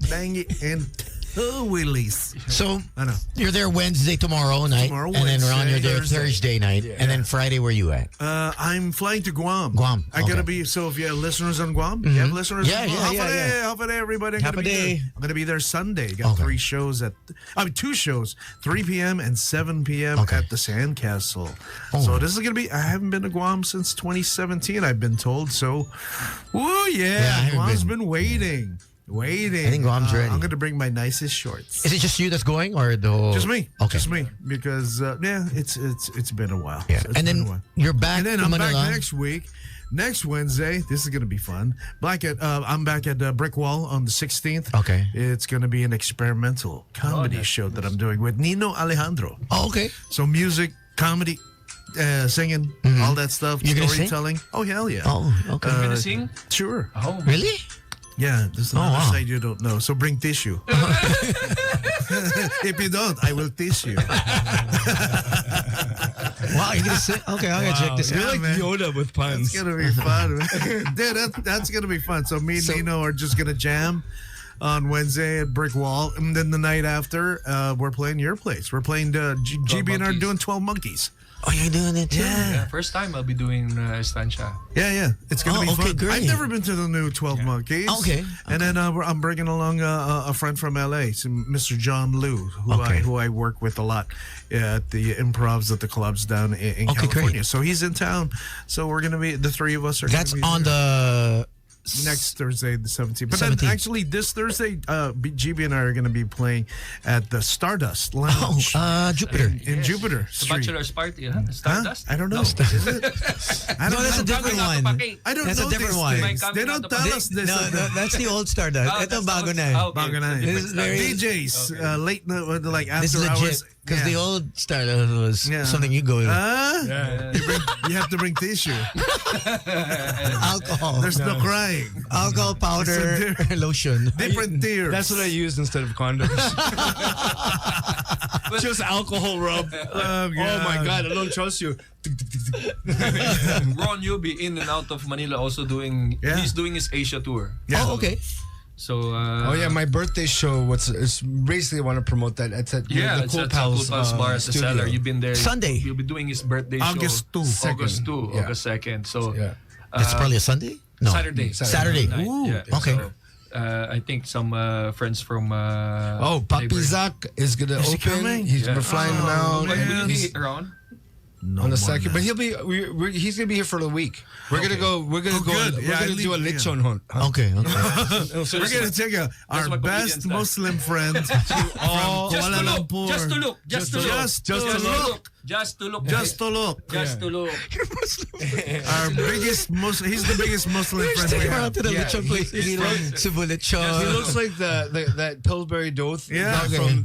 Dang it. And two willies. So I know. you're there Wednesday tomorrow night. Tomorrow, and then Ron, you're there Wednesday, Thursday night. And then Friday, where you at? I'm flying to Guam. Guam, I gotta okay. be. So if you have listeners on Guam, you have listeners. Yeah, on Guam? yeah, Half a day, everybody. I'm Half gonna a be day. there. I'm gonna be there Sunday. Got Okay. 2 shows, 3 p.m. and 7 p.m. Okay. at the Sandcastle. Oh. So this is gonna be. I haven't been to Guam since 2017. I've been told. So, woo Yeah, I yeah, haven't Guam's been. been waiting. I think Guam's ready. I'm gonna bring my nicest shorts. Is it just you that's going or the whole... Just me. Okay. Just me. Because it's been a while. Yeah. It's And been a then while. you're back And then to I'm Manila. back next week. Next Wednesday, this is going to be fun. I'm back at Brick Wall on the 16th. Okay. It's going to be an experimental comedy show that I'm doing with Nino Alejandro. Oh, okay. So music, comedy, singing, all that stuff, You're gonna sing? storytelling. Oh, hell yeah. Oh, okay. you gonna sing? Sure. Oh, Really? Yeah, there's another wow. side you don't know. So bring tissue. If you don't, I will tissue. Wow, you're going to say... Okay, I'm going to check this Yeah, out. Like man. Yoda with puns. It's gonna be fun. Dude, that's gonna be fun. So me and Nino are just gonna jam on Wednesday at Brick Wall, and then the night after, we're playing your place. We're playing GB and are Monkeys. doing 12 Monkeys. Oh, you're doing it too? yeah. First time I'll be doing Estancia. Yeah. It's gonna Oh, be okay, fun. great. I've never been to the new 12 Monkeys. Okay. And then I'm bringing along a friend from LA, Mr. John Liu, who I work with a lot at the improvs at the clubs down in Okay, California. great. So he's in town. So we're gonna be the three of us are. That's gonna be on there. the next Thursday, the 17th. But then 17th. actually, this Thursday, GB and I are going to be playing at the Stardust Lounge Jupiter. in Jupiter The Street. bachelor's party, huh? Stardust? I don't know. No. Is it? I No, don't that's know. a different one. I don't That's know a different these one. things. They don't tell us this. No, that's the old Stardust. Oh, Ito that's bago the- na. okay. Bago na. This is very- DJs, late night, like This after is legit. hours. Because the old Stardust was Yeah. something you go to. You have to bring tissue. Alcohol. There's no crying. Alcohol, powder, It's a lotion. Different tears. That's what I used instead of condoms. Just alcohol rub. Oh, Oh my God, I don't trust you. Ron Yubi in and out of Manila also doing. Yeah. He's doing his Asia tour. Oh, okay. So. Oh yeah, my birthday show. It's basically want to promote that. It's at Yeah, the it's Cool at Pals, Cool Pals Bar at the studio. Cellar. You've been there. Sunday. You'll be doing his birthday August show. 2. August 2. Yeah. August 2nd. So. Yeah. That's probably a Sunday? No. Saturday. Saturday. Night. Ooh, Yeah. okay. So, I think some friends from. Oh, Papi Labor- Zach is gonna Is he open. coming? He's Yeah. we're flying him Oh, out. But will he He's be around? on the second, but he'll be. He's gonna be here for the week. We're gonna go. We're gonna go. good. We're Yeah, gonna I do a leave- lechon hunt. Okay. We're gonna take our what best comedians do. Muslim friend from Kuala Lumpur. Just to look. Just to look. Just to look. Just to look. Just to look. Just to look. Our biggest Muslim. He's the biggest Muslim friend we Take her have. out to the Yeah, lechon place. Cebu lechon. He looks like that Pillsbury Doth Yeah.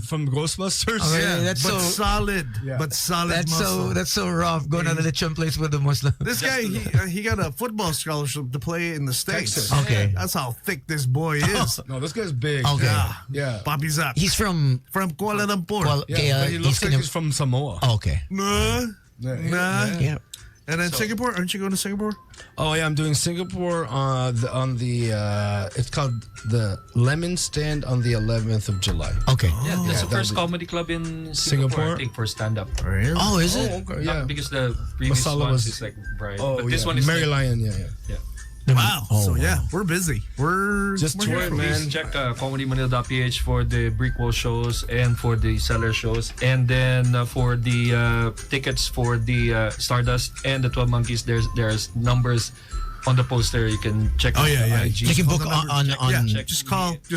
from Ghostbusters. Okay. Yeah, that's but so- solid. Yeah. But solid Muslim. That's so rough. Going to the lechon place with the Muslim. This guy, he got a football scholarship to play in the States. Texas. Okay. That's how thick this boy is. No, this guy's big. Okay. Yeah. Yeah. Papi Zach. He's from From Kuala Lumpur. Yeah, kaya but he looks like gonna- he's from Samoa. Oh, okay. Nah. Yeah. Nah. Yeah. And then Singapore? Aren't you going to Singapore? Oh yeah, I'm doing Singapore on the it's called the Lemon Stand on the 11th of July. Okay. Yeah, that's the that'll first be- comedy club in Singapore? I think, for stand-up. Really? Oh, is it? Okay, Not yeah. because the previous Masala ones was- is like bright. Oh, but this yeah. one is Mary like, Lion, yeah. yeah. Wow. Oh, So wow. yeah, we're busy. We're Just we're tour here it, for man. Please check comedymanila.ph for the Brick Wall shows and for the Cellar shows, and then for the tickets for the Stardust and the 12 Monkeys. There's numbers on the poster. You can check. Oh yeah, yeah. IG. They can Call book the number- on yeah, check. just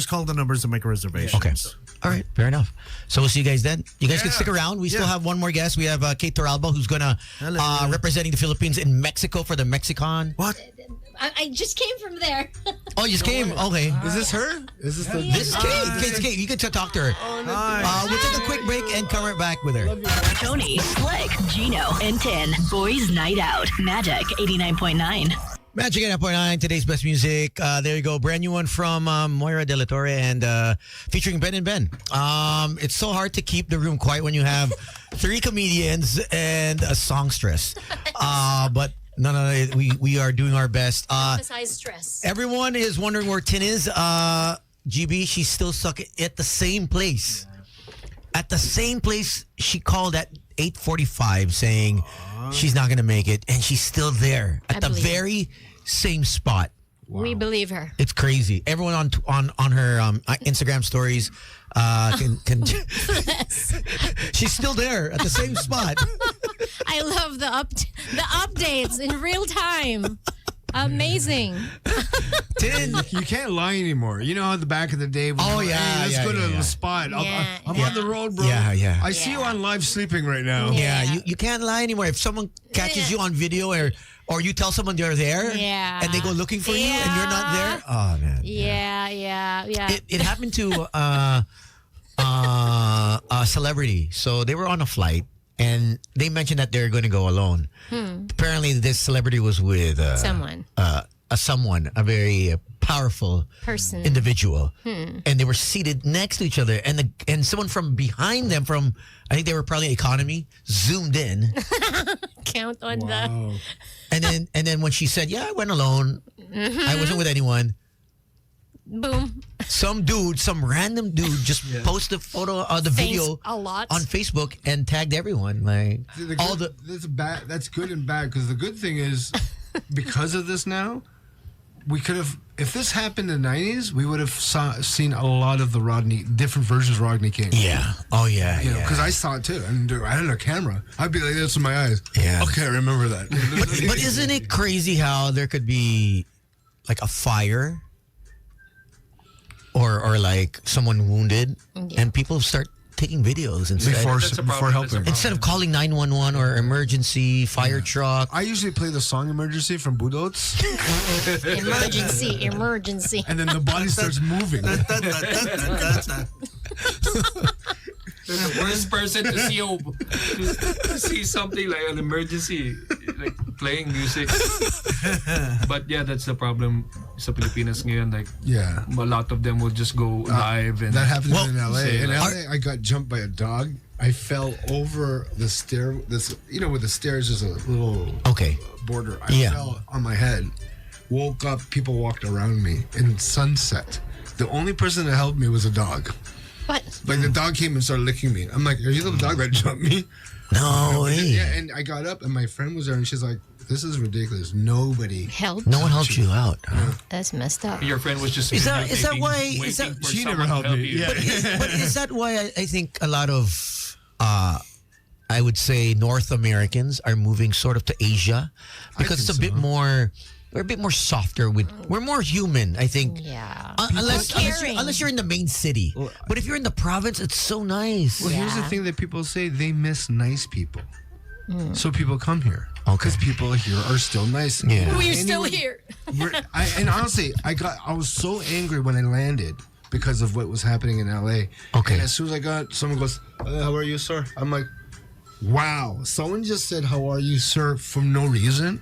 call the numbers and make a reservation. Okay. All right, fair enough. So we'll see you guys then. You guys can Yeah. stick around. We still Yeah. have one more guest. We have Kate Toralba, who's gonna Hello. representing the Philippines in Mexico for the Mexicon. What? I just came from there. Oh, you just came. Okay. Is this her? Is this the This is Kate. Kate's Kate. You can talk to her. Hi. We'll take a quick break and come right back with her. Tony, Slick, Gino, and Tin. Boys Night Out. Magic 89.9. Magic 89.9, today's best music. There you go. Brand new one from Moira De La Torre and featuring Ben and Ben. It's so hard to keep the room quiet when you have 3 comedians and a songstress. But no, we are doing our best. Emphasize stress. Everyone is wondering where Tin is. GB, she's still stuck at the same place. At the same place she called at 8:45 saying she's not going to make it, and she's still there at I the believe it. very same spot. We believe her. It's crazy. Everyone on her Instagram stories can she's still there at the same spot. I love the updates in real time. Amazing. Tin. You can't lie anymore. You know how the back of the day. Oh, hey, yeah, let's yeah, go to yeah, yeah. the spot. Yeah, I'm yeah. on the road, bro. Yeah. I see you Yeah. on live sleeping right now. Yeah, Yeah. you can't lie anymore. If someone catches you on video or you tell someone they're there Yeah. and they go looking for you and you're not there, oh man. Yeah. It happened to a celebrity. So they were on a flight and they mentioned that they're going to go alone. Apparently, this celebrity was with Someone. a very powerful Person. individual, and they were seated next to each other. And someone from behind them, from I think they were probably economy, zoomed in. Count on the. And then when she said, "Yeah, I went alone. I wasn't with anyone." Boom. Some random dude, just posted a photo of the Thanks video a lot. on Facebook and tagged everyone. Like all the That's bad. That's good and bad because the good thing is because of this now, we could have. If this happened in the 90s, we would have seen a lot of the different versions of Rodney King. yeah, oh yeah, You know, yeah. because I saw it too. And I had a camera. I'd be like this with my eyes. Yeah. Okay, I remember that. But isn't it crazy how there could be like a fire or like someone wounded, and people start taking videos instead. Before helping. Instead of calling 911 or emergency fire truck. I usually play the song "Emergency" from Budots, Emergency. and then the body starts moving. The worst person to see to see something like an emergency, like playing music. But yeah, that's the problem sa Pilipinas ngayon. Like, Yeah. a lot of them will just go live and That happened Well, in LA. say, In like- LA, I got jumped by a dog. I fell over the stair. With the stairs, there's a little Okay. border. I Yeah. fell on my head. Woke up. People walked around me. In sunset, the only person that helped me was a dog. But Like the dog came and started licking me. I'm like, "Are you the dog that jumped me?" No way. Yeah. And I got up, and my friend was there, and she's like, "This is ridiculous. Nobody." help. No one helped you out. That's messed up. your friend was just Is that videotaping, why- waiting is that- for She someone never to helped help me. you. Yeah. But is that why I think a lot of, I would say, North Americans are moving sort of to Asia because it's a think bit so. more. We're a bit more softer. We're more human, I think. Yeah. Unless caring. you're in the main city, but if you're in the province, it's so nice. Well, here's the Yeah. thing that people say: they miss nice people, so people come here. Okay. Because people here are still nice. Yeah. We're still here. And honestly, I was so angry when I landed because of what was happening in LA. Okay. And as soon as I got, someone goes, "How are you, sir?" I'm like, "Wow!" Someone just said, "How are you, sir?" for no reason.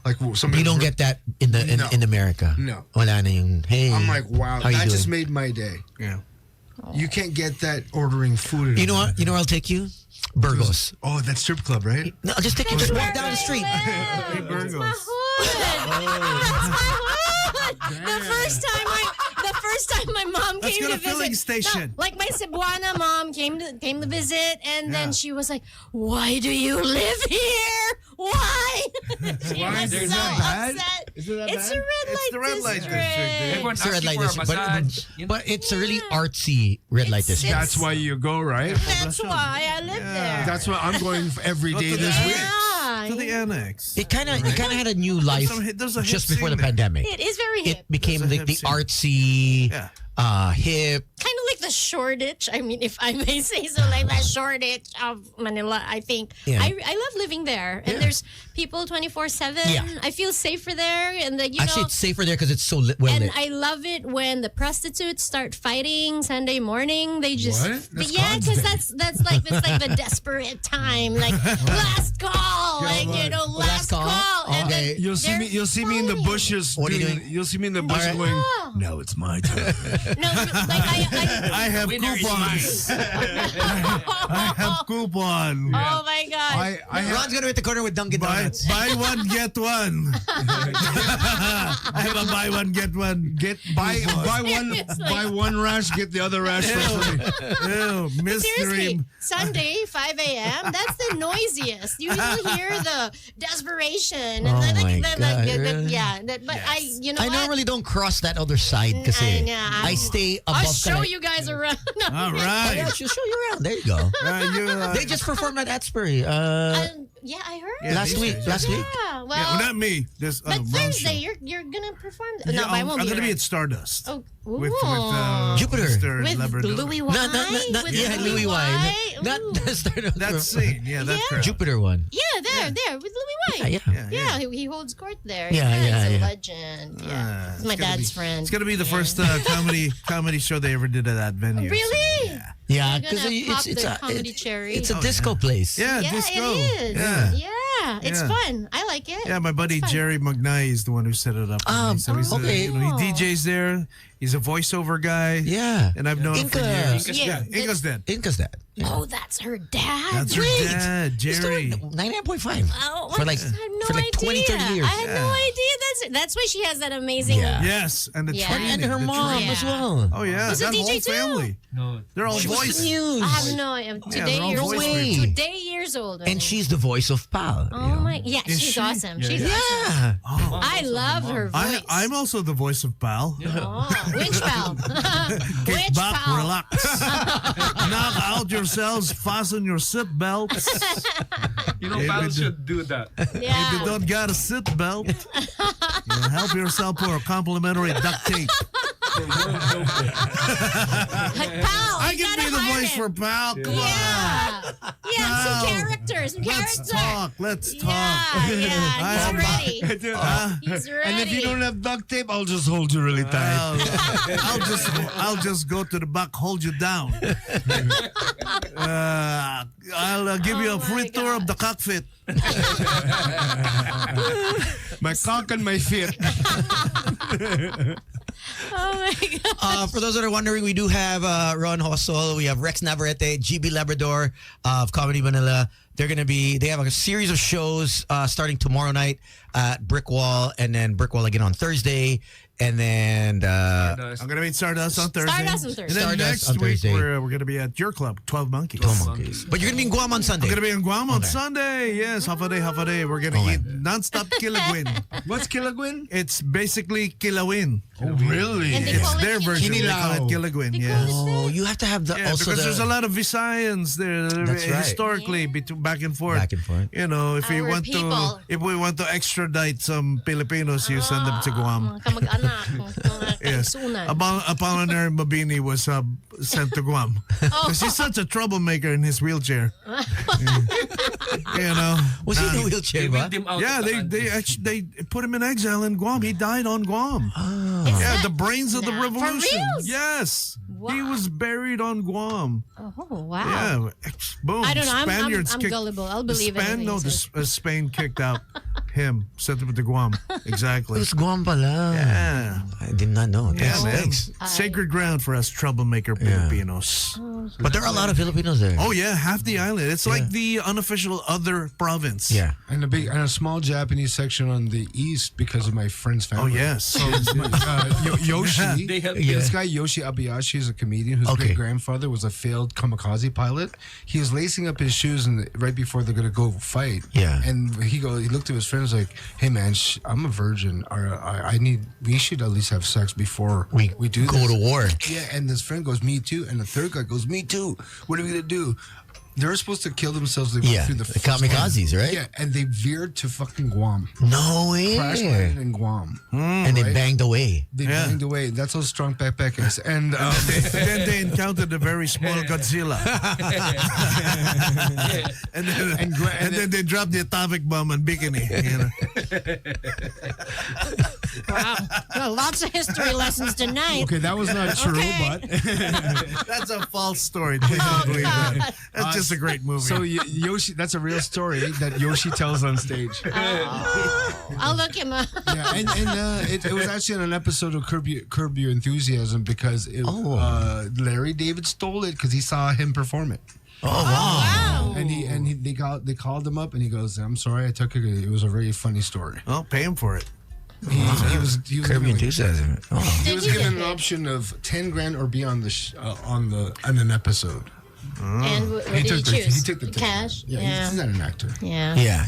Like somebody. You don't get that in No. in America. No. Wala na yung, hey. I'm like, wow, how you that just doing? made my day. Yeah. You can't get that ordering food. You know what? You know where I'll take you? Burgos. Oh, that strip club, right? No, I'll just take you. Just walk down the street. That's my hood. That's my hood. The first time my mom Let's came go to to filling visit. station. No, like my Cebuana mom came to visit, and then she was like, "Why do you live here? Why?" She Why? was Is so that bad? upset. Is it that It's bad? a red light the red light district. district, Everyone It's a red asking light for a district, massage. You know? but it's a really artsy red light It's- district. That's why you go, right? That's why I live there. That's why I'm going every day to this the- week. Yeah, To the annex. It kind of had a new life there's a hip just before the scene there. pandemic. it is very hip. It became There's a like the hip scene. artsy, Yeah. hip. Kind of like the Shoreditch. I mean, if I may say so, like the Shoreditch of Manila. I think Yeah. I love living there, and Yeah. there's people 24/7. Yeah. I feel safer there, and you Actually, know. it's safer there because it's so well And lit. I love it when the prostitutes start fighting Sunday morning. They just What? That's yeah, God's because day. that's like the desperate time, like last call, last call? call. And Okay. then You'll see me. they're You'll see me in the fighting. bushes. What are you doing? You'll see me in the bushes Alright. going. Oh. Now it's my turn. No, like I have Winner is coupons. I have coupon. oh my god. I have. Ron's gonna hit the corner with Dunkin' Buy, Donuts. buy one, get one. I have a buy one, get one. Buy Seriously. one rash, get the other rash for free. Ew, mystery. Seriously, Sunday, 5 a.m. That's the noisiest. You will hear the desperation. And Oh the, my the, God, the, really? yeah. But you know I what? normally don't cross that other side because I know. I stay above. I'll show Connect- you guys around. No, All Yeah, right. she'll show you around. There you go. They just performed at Asbury yeah, I heard. Yeah, last these week. guys. Last week. Yeah, well, Yeah, well, not me. This but Ron Thursday, show. you're gonna perform. Yeah, No, I won't I'm be gonna be around. at Stardust. Oh, With ooh. Jupiter. Mr. With Labrador. Louis Y. Not With yeah, Louis Y. Not Ooh. the Stardust. That scene. Yeah, that Yeah. crowd. Jupiter one. Yeah, there, with Louis Y. Yeah. Yeah, Yeah, he holds court there. Yeah, yeah, he's a yeah. legend. Yeah, Ah, he's my it's gonna dad's be- friend. It's gonna be the Yeah. first comedy show they ever did at that venue. Really? So, Yeah, They're because gonna pop it's the a comedy cherry. It's a disco place. yeah, Yeah, disco. it is. Yeah. Yeah, it's Yeah. fun. I like it. Yeah, my buddy It's fun. Jerry Magnai is the one who set it up. for me. So he's okay. he DJs there. He's a voiceover guy. Yeah. And I've known him for Inca. years. Yeah. Yeah, Inca's dead. Inca's that. Oh, that's her dad. That's her Wait. dad, Jerry. 99.5. Oh, For like I had no for like 20, 30 idea. years. I had no Yeah. idea. That's why she has that amazing. Yeah. Yes, and the Yeah. training. And her the mom training. as Yeah. well. Oh yeah, He's a that DJ whole too. family. No. They're all She was voice. the news. I have no idea. Today they're all years voice old. people. Today years old. And she's the voice of Pal. Oh my, yeah, she's she? awesome. Yeah, She's yeah. awesome. Yeah. I love her voice. I'm also the voice of Pal. Oh, Winch Pal. Kick Winch back, Pal. relax. Knock out yourselves, fasten your seatbelts. You know, If Pal you do- should do that. If you Yeah. don't got a seatbelt, help yourself for a complimentary duct tape. Pal, I you can gotta be the hire voice him. for Pal. Come on. Yeah. Yeah, Pal. some characters. Some Let's characters. talk. Let's talk. Yeah, he's ready. He's ready. And if you don't have duct tape, I'll just hold you really tight. I'll just go to the back, hold you down. I'll give you Oh a free my tour of the cockpit. My cock and my feet. Oh my god. For those that are wondering, we do have Ron Hosol, we have Rex Navarrete, GB Labrador of Comedy Manila. They have a series of shows starting tomorrow night at Brick Wall, and then Brick Wall again on Thursday, and then I'm gonna meet Stardust on Thursday. Stardust on Thursday. And then Stardust on next week Thursday. we're gonna be at your club, 12 Monkeys. Monkeys. But you're gonna be in Guam on Sunday. I'm gonna be in Guam on Sunday. Yes, half a day. We're gonna eat non-stop kilawin. What's Kilagwin? It's basically kilawin. Oh, really? And they It's call it their version. They call it kilawin. They Yeah. call it Oh, you have to have the Yeah, also because the there's a lot of Visayans there That's right. historically back and forth. Back and forth. You know, if we Our want people. if we want to extradite some Filipinos, you send them to Guam. Mga kamag-anak. Mga Yes. kaisunan. Apollinaire Mabini was sent to Guam. Because he's such a troublemaker in his wheelchair. You know. was he in a wheelchair, They ba? wheeled him out. Yeah, of the country. they put him in exile in Guam. He died on Guam. Yeah, the brains of the Nah, for revolution. reals? Yes. He Wow. was buried on Guam. Oh, wow. Yeah, boom. I don't know. Spaniards I'm kicked- gullible. I'll believe anything No, he says. Spain kicked out him, sent him to Guam. Exactly. It was Guam pala. Yeah. I did not know. Yeah, Thanks. man. Thanks. Sacred ground for us troublemaker Filipinos. But there are a lot of Filipinos there. Oh yeah, half the island. It's like the unofficial other province. Yeah. And a small Japanese section on the east because of my friend's Oh family. yes. Yoshi. They help This guy Yoshi Abayashi is a comedian whose Okay. great grandfather was a failed kamikaze pilot. He was lacing up his shoes right before they're gonna go fight. Yeah. And he looked at his friends like, "Hey man, I'm a virgin. We should at least have sex before we do go this." to war. Yeah. And this friend goes, "Me too." And the third guy goes, "Me too. What are we gonna do?" They're supposed to kill themselves. They went Yeah, through the the first kamikazes, one. right? Yeah, and they veered to fucking Guam. No Crash way. landed in Guam. And they right? banged away. They Yeah. banged away. That's how strong backpack is. And Then they encountered a very small Godzilla. and then they dropped the atomic bomb on Bikini. You know? Wow. Well, lots of history lessons tonight. okay, that was not true, Okay. but That's a false story. Please don't believe that. God. That's just a great movie. so Yoshi, that's a real story that Yoshi tells on stage. I'll look him up. Yeah, and it was actually on an episode of Curb Your Enthusiasm because Larry David stole it because he saw him perform it. Oh, wow. Wow. And they called him up and he goes, "I'm sorry, I took it. It was a very funny story." well, pay him for it. He was Kirby given, like, enthusiasm. Oh. he was Did you given get an paid? option of 10 grand or be on an episode. And what did he choose? He took the 10. Cash? Yeah, he's not an actor. Yeah. Yeah.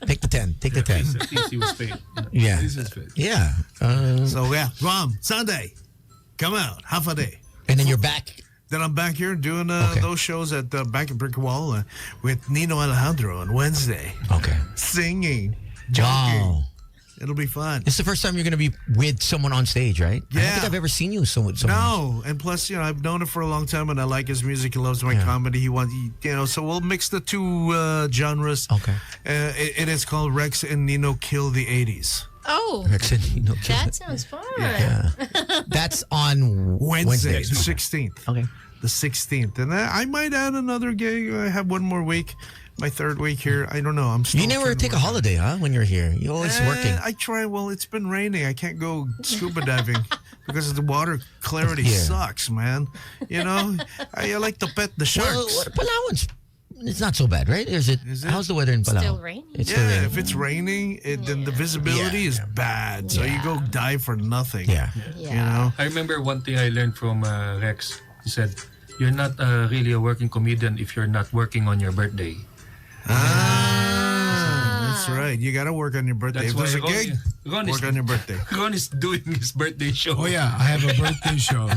Take the 10. Take the 10. At least he was paid. Yeah. This is fit. Yeah. So yeah, Guam, Sunday. Come out, half a day. And then you're back. Then I'm back here doing Okay. those shows at back at Brick Wall with Nino Alejandro on Wednesday. Okay. Singing, joking. Wow. It'll be fun. It's the first time you're going to be with someone on stage, right? I don't Yeah. think I've ever seen you with someone. No, and plus, I've known him for a long time, and I like his music. He loves my comedy. So we'll mix the two genres. Okay. It is called Rex and Nino Kill the 80s. Oh, Rex and Nino Kill. that sounds fun. Yeah. That's on Wednesday, Wednesdays. the 16th. Okay. The 16th. And I might add another gig. I have one more week. My third week here. I don't know. I'm still You never trying to take a work. holiday, huh? When you're here, you're always working. I try. Well, it's been raining. I can't go scuba diving because the water clarity Yeah. sucks, man. I like to pet the Well, sharks. Palawan's, it's not so bad, right? Is it? Is it? How's the weather in Palawan? Still raining? It's still Yeah, raining. if it's raining, then the visibility Yeah, is bad. So you go dive for nothing. Yeah. Yeah. You know? I remember one thing I learned from Rex. He said, you're not really a working comedian if you're not working on your birthday. That's right. You got to work on your birthday. That's If there's a why gig, Ron is work on your birthday. Ron is doing his birthday show. Oh yeah, I have a birthday show.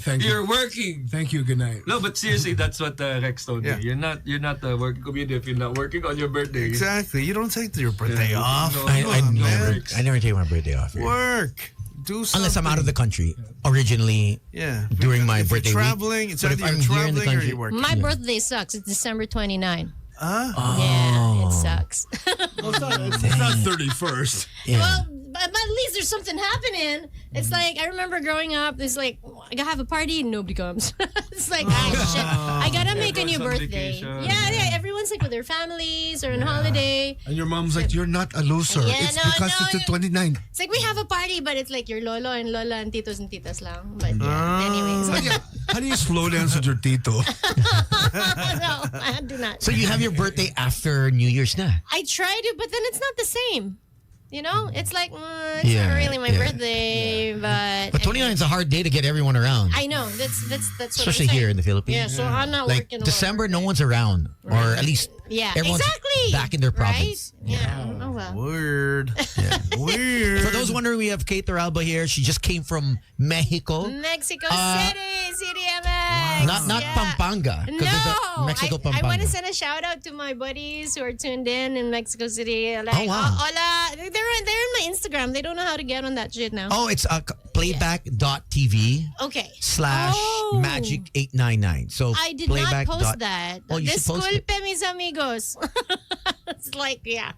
Thank you. You're working. Thank you. Good night. No, but seriously, that's what Rex told me. Yeah. You're not a working comedian if you're not working on your birthday. Exactly. You don't take your birthday off. No, I no, never, Rex. I never take my birthday off here. Work. Do something. Unless I'm out of the country. Originally, Yeah. during my if birthday you're week. traveling, it's But either if you're I'm here in the traveling or country- you're working. My birthday sucks. It's December 29. Huh? Yeah, it sucks. Well, it's not 31st. Yeah. Well, but at least there's something happening. It's like I remember growing up. It's like I gotta have a party and nobody comes. It's like shit. I gotta make a new Everyone's on birthday. vacation. Yeah. Everyone's like with their families or on holiday. And your mom's like, you're not a loser. Yeah, it's no, because no, it's the 29th. It's like we have a party, but it's like your lolo and lola and titos and titas lang. But yeah, anyways. How do you slow dance with your tito? No, I do not. So you have your birthday after New Year's na? I try to, but then it's not the same. You know, it's like it's Yeah, not really my yeah. birthday, but 29 is a hard day to get everyone around. I know that's what Especially I'm saying. here in the Philippines. Yeah, so I'm not Like working. on December, my no one's around. Or at least Yeah, everyone's exactly. back in their province. Right? Yeah. Oh well. Weird. Weird. For those wondering, we have Kate Toralba here. She just came from Mexico. Mexico Uh, City, CDMX. Not yeah. Pampanga. 'Cause there's a No, Mexico I Pampanga. want to send a shout out to my buddies who are tuned in Mexico City. Like, Oh, wow. hola, they're in my Instagram. They don't know how to get on that shit now. Oh, it's playback.tv Okay. / Oh. magic899. So I did playback not post that. Oh, you should post it. Disculpe, mis amigos. It's like, yeah.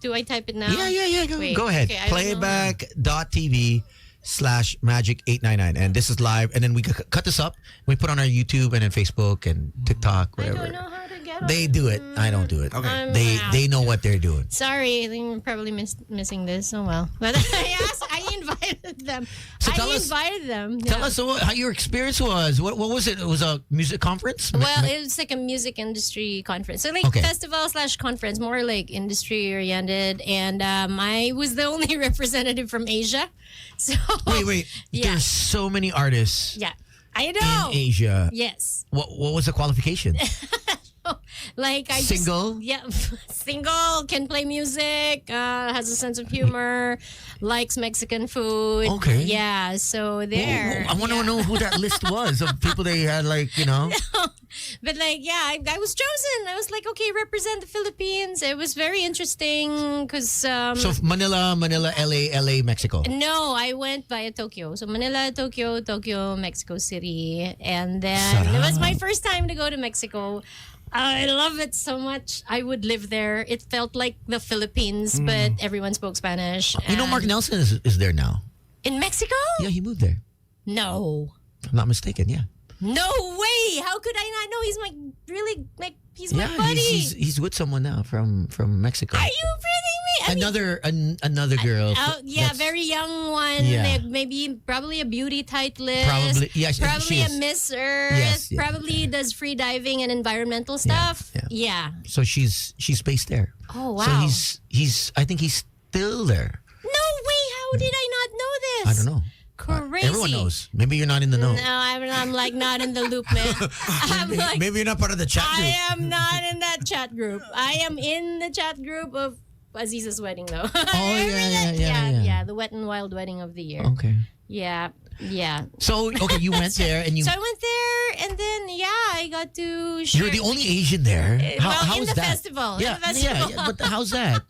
Do I type it now? Yeah. Wait, Go ahead. okay, I don't know. Playback.tv / magic899. And this is live. And then we cut this up. We put on our YouTube and then Facebook and TikTok, I whatever. don't know how to get on. They do it. I don't do it. Okay. They know what they're doing. Sorry, I think I'm probably missing this. Oh well. But I invited them. So I tell us- invited them. Tell yeah. us how your experience was. What was it? It was a music conference? Well, it was like a music industry conference. So like Okay. festival / conference, more like industry oriented. And I was the only representative from Asia. So wait. Yeah. There's so many artists Yeah. I know. in Asia. Yes. What was the qualification? Like I Single? single, can play music, has a sense of humor, likes Mexican food. Okay. Yeah, so there. I want to know who that list was of people they had, like, But like, yeah, I was chosen. I was like, okay, represent the Philippines. It was very interesting because So Manila, LA, Mexico. no, I went via Tokyo. So Manila, Tokyo, Mexico City. And then Sarap. it was my first time to go to Mexico. I love it so much. I would live there. It felt like the Philippines, but everyone spoke Spanish. You know, Mark And- Nelson is there now. in Mexico? Yeah, he moved there. No. If I'm not mistaken, yeah. No way. How could I not know? He's he's my Yeah, buddy. he's with someone now from Mexico. Are you kidding me? I mean, Another girl. yeah, that's- very young one. Yeah. Like probably a beauty titleist. Probably, yeah, she Probably a is. Miss Earth. Yes, yeah. Probably does free diving and environmental stuff. yeah. Yeah. So she's based there. Oh wow. So he's I think he's still there. No way. How did I not know this? I don't know. Crazy. Everyone knows. Maybe you're not in the know. No, I'm like not in the loop, man. I'm like Maybe you're not part of the chat group. I am not in that chat group. I am in the chat group of Aziz's wedding, though. Oh, yeah. Yeah, the wet and wild wedding of the year. Okay. Yeah. So okay, you went there and you. So I went there, and then I got to. You're the only Asian there. How in is the that? festival. in Yeah, the festival. yeah. But how's that?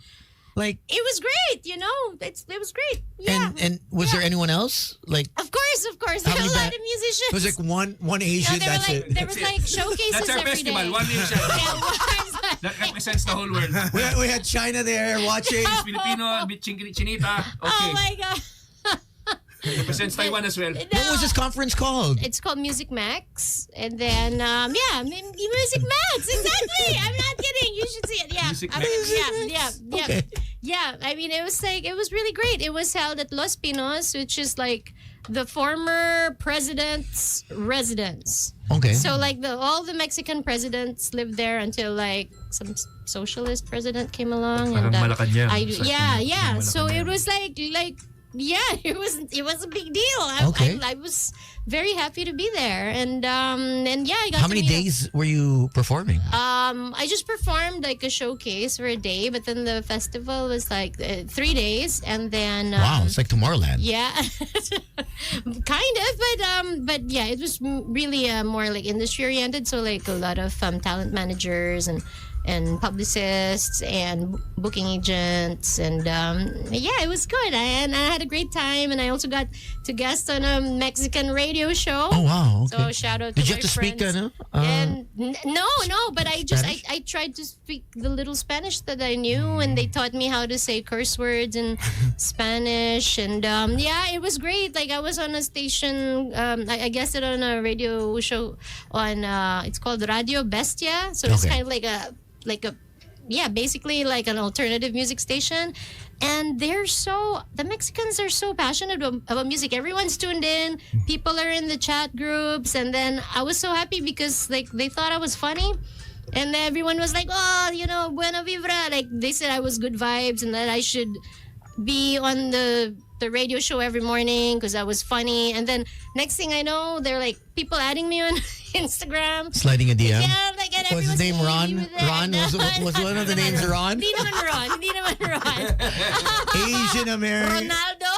Like, It was great. It was great. Yeah. and was there anyone else? Like, Of course. How There were many a lot ba- of musicians. it was like one Asian. No, there were that's like it. there was like showcases That's our every festival. day. 1 nation. Yeah, was. That represents the whole world. We had China there watching. Filipino, Chinita. Oh Okay. my god. Represents Taiwan as well. What was this conference called? It's called Music Max, and then Music Max. Exactly. I'm not kidding. You should see it. Yeah. Music I Max. mean, yeah. Okay. Yeah. I mean, it was really great. It was held at Los Pinos, which is like the former president's residence. Okay. So like all the Mexican presidents lived there until like some socialist president came along. Parang and Malacanang. I, It's like yeah. So Malacanang. it was like. Yeah, it was a big deal. Okay. I was very happy to be there. And yeah, I got How to many meet days were you performing? I just performed like a showcase for a day, but then the festival was like 3 days, and then Wow, it's like Tomorrowland. yeah, kind of, but yeah, it was really more like industry oriented. So like a lot of talent managers and publicists and booking agents, and yeah, it was good. And I had a great time, and I also got to guest on a Mexican radio show. Oh wow. Okay. So shout out to Did you my have to speak? friends. No? No, but I just Spanish? I tried to speak the little Spanish that I knew, and they taught me how to say curse words in Spanish, and yeah, it was great. Like I was on a station, I guessed it on a radio show on it's called Radio Bestia, so it's Okay. kind of like a yeah, basically like an alternative music station. And the Mexicans are so passionate about music. Everyone's tuned in. People are in the chat groups. And then I was so happy because like they thought I was funny. And everyone was like, oh, buena vibra. Like they said I was good vibes and that I should be on the radio show every morning because I was funny. And then next thing I know, they're like people adding me on Instagram. Sliding a DM. Yeah, like and Was his everyone's name Ron? happy with it. Ron was one of the names Ron. Hindi naman Ron. Asian American. Ronaldo.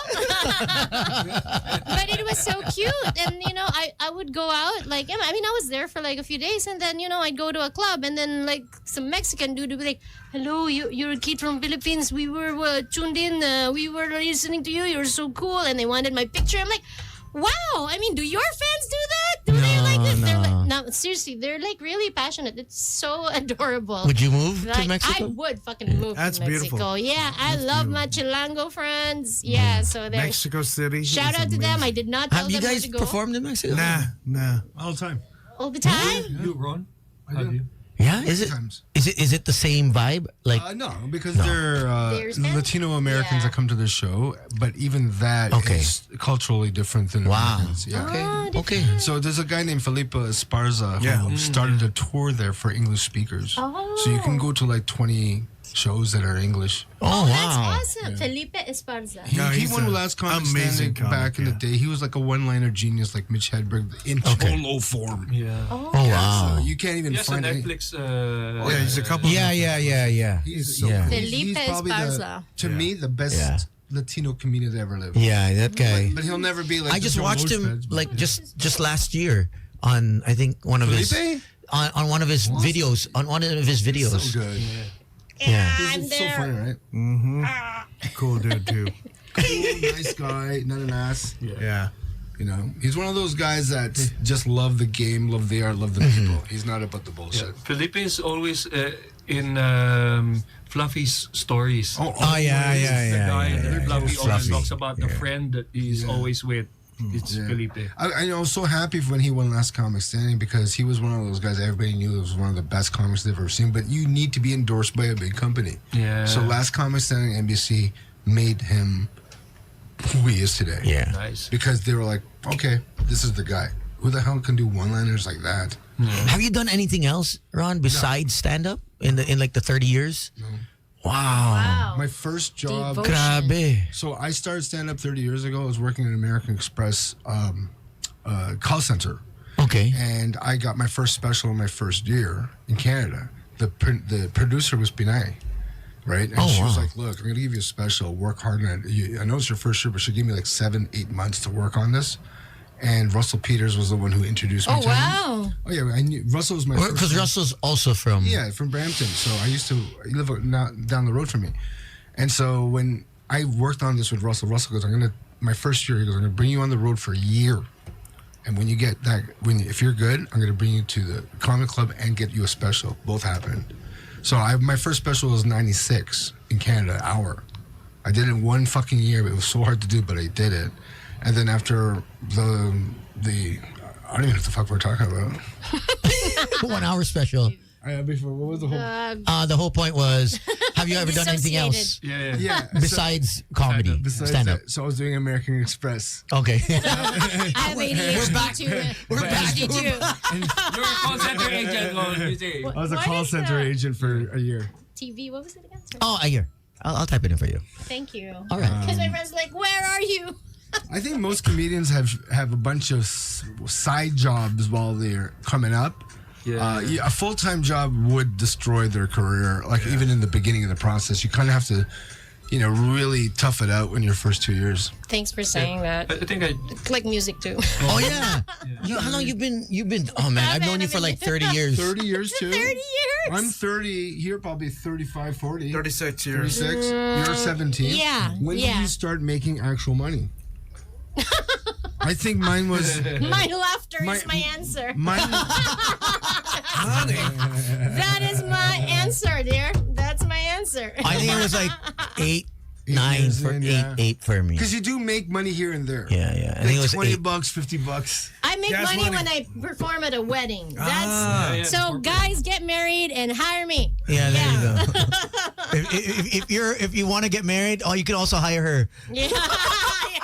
But it was so cute. And, I would go out. Like, I mean, I was there for like a few days. And then, I'd go to a club. And then, like, some Mexican dude would be like, hello, you're a kid from Philippines. We were tuned in. We were listening to you. You're so cool. And they wanted my picture. I'm like, wow. I mean, do your fans do that? Do they like this? They're like, no, seriously, they're like really passionate. It's so adorable. Would you move Like, to Mexico? I would fucking move That's to Mexico. beautiful. Yeah, I love my Chilango friends. Yeah, so there's Mexico City. shout is out to them. I amazing. did not tell Have you them where guys to go performed in Mexico? Nah. All the time. all the time. You, Ron? I Have do. you? Yeah, is it? Sometimes. Is it the same vibe? Like No, because they're They're Spanish? Latino Americans Yeah. that come to the show, but even that Okay. is culturally different than Wow. Americans. Yeah. Oh, okay. So there's a guy named Felipe Esparza who started a tour there for English speakers. So you can go to like 20 shows that are English. Oh, that's wow. awesome. Felipe Esparza. He, No, he he's won a last comic amazing standing comic, back in the yeah. day. He was like a one-liner genius like Mitch Hedberg in Okay. solo form. Yeah. Oh wow. So you can't even Yes, a find any- Netflix. Yeah, he's a couple. Yeah. He's Yeah. Felipe probably Esparza. to me the best Yeah. Latino comedian that ever lived. Yeah, that guy. But he'll never be like. I just the watched him Joe Lopez, like but- just last year on I think one of his Felipe? on one of his videos so good. Yeah. I'm He's so there. funny, right? Cool dude too. Cool, nice guy, not an ass. Yeah. He's one of those guys that just love the game, love the art, love the people. He's not about the bullshit. Felipe is always in Fluffy's stories. Oh yeah. The guy in yeah. Fluffy always Fluffy. talks about the friend that he's always with. It's Felipe. I was so happy when he won Last Comic Standing because he was one of those guys everybody knew was one of the best comics they've ever seen. But you need to be endorsed by a big company. Yeah. So Last Comic Standing, NBC made him who he is today. Yeah. Nice. Because they were like, okay, this is the guy. Who the hell can do one-liners like that? Have you done anything else, Ron, besides stand up in like the 30 years? No. Wow. Wow. My first job. Devotion. Grabe. So I started stand-up 30 years ago. I was working at American Express call center. Okay. And I got my first special in my first year in Canada. The producer was Pinay, right? And Oh, she was wow. like, look, I'm going to give you a special. Work hard on it. I know it's your first year, but she gave me like 7-8 months to work on this. And Russell Peters was the one who introduced me Oh to him. wow. Oh, yeah. I knew Russell was my first. Because Russell's also from. Yeah, from Brampton. So I used to he live down the road from me. And so when I worked on this with Russell goes, my first year, he goes, I'm going to bring you on the road for a year. And when you get that, if you're good, I'm going to bring you to the comic club and get you a special. Both happened. So my first special was 96 in Canada, hour. I did it in one fucking year. It was so hard to do, but I did it. And then after the I don't even know what the fuck we're talking about. 1 hour special. Before, what was the whole? The whole point was, have you ever done anything else Yeah. Yeah. besides comedy, Besides stand up? that, so I was doing American Express. Okay. I have ADHD too. We're back. ADHD too. You're a call center agent, Ron. You say. I was a What call is center that? agent for a year. TV. What was it again? Sorry. Oh, I hear. I'll type it in for you. Thank you. All right. Because my friend's like, where are you? I think most comedians have a bunch of side jobs while they're coming up. Yeah. A full-time job would destroy their career. Like even in the beginning of the process, you kind of have to, really tough it out in your first 2 years. Thanks for saying that. I think I It's like music too. Oh yeah. How long you've been? Oh man, I've known you for like 30 years. 30 years too. 30 years. I'm 30 here, probably 35, 40. 36 years. 36. You're 17. Yeah, When did yeah. you start making actual money? I think mine was. My laughter is my answer. Mine. That is my answer, dear. That's my answer. I think it was like 8, 9 years for in, yeah. 8 for me. Because you do make money here and there. Yeah. I Like think it was 20 8. bucks, 50 bucks. I make Gas money money. when I perform at a wedding. That's yeah, so corporate. guys, get married and hire me. Yeah, there you go. if you want to get married, you can also hire her. Yeah.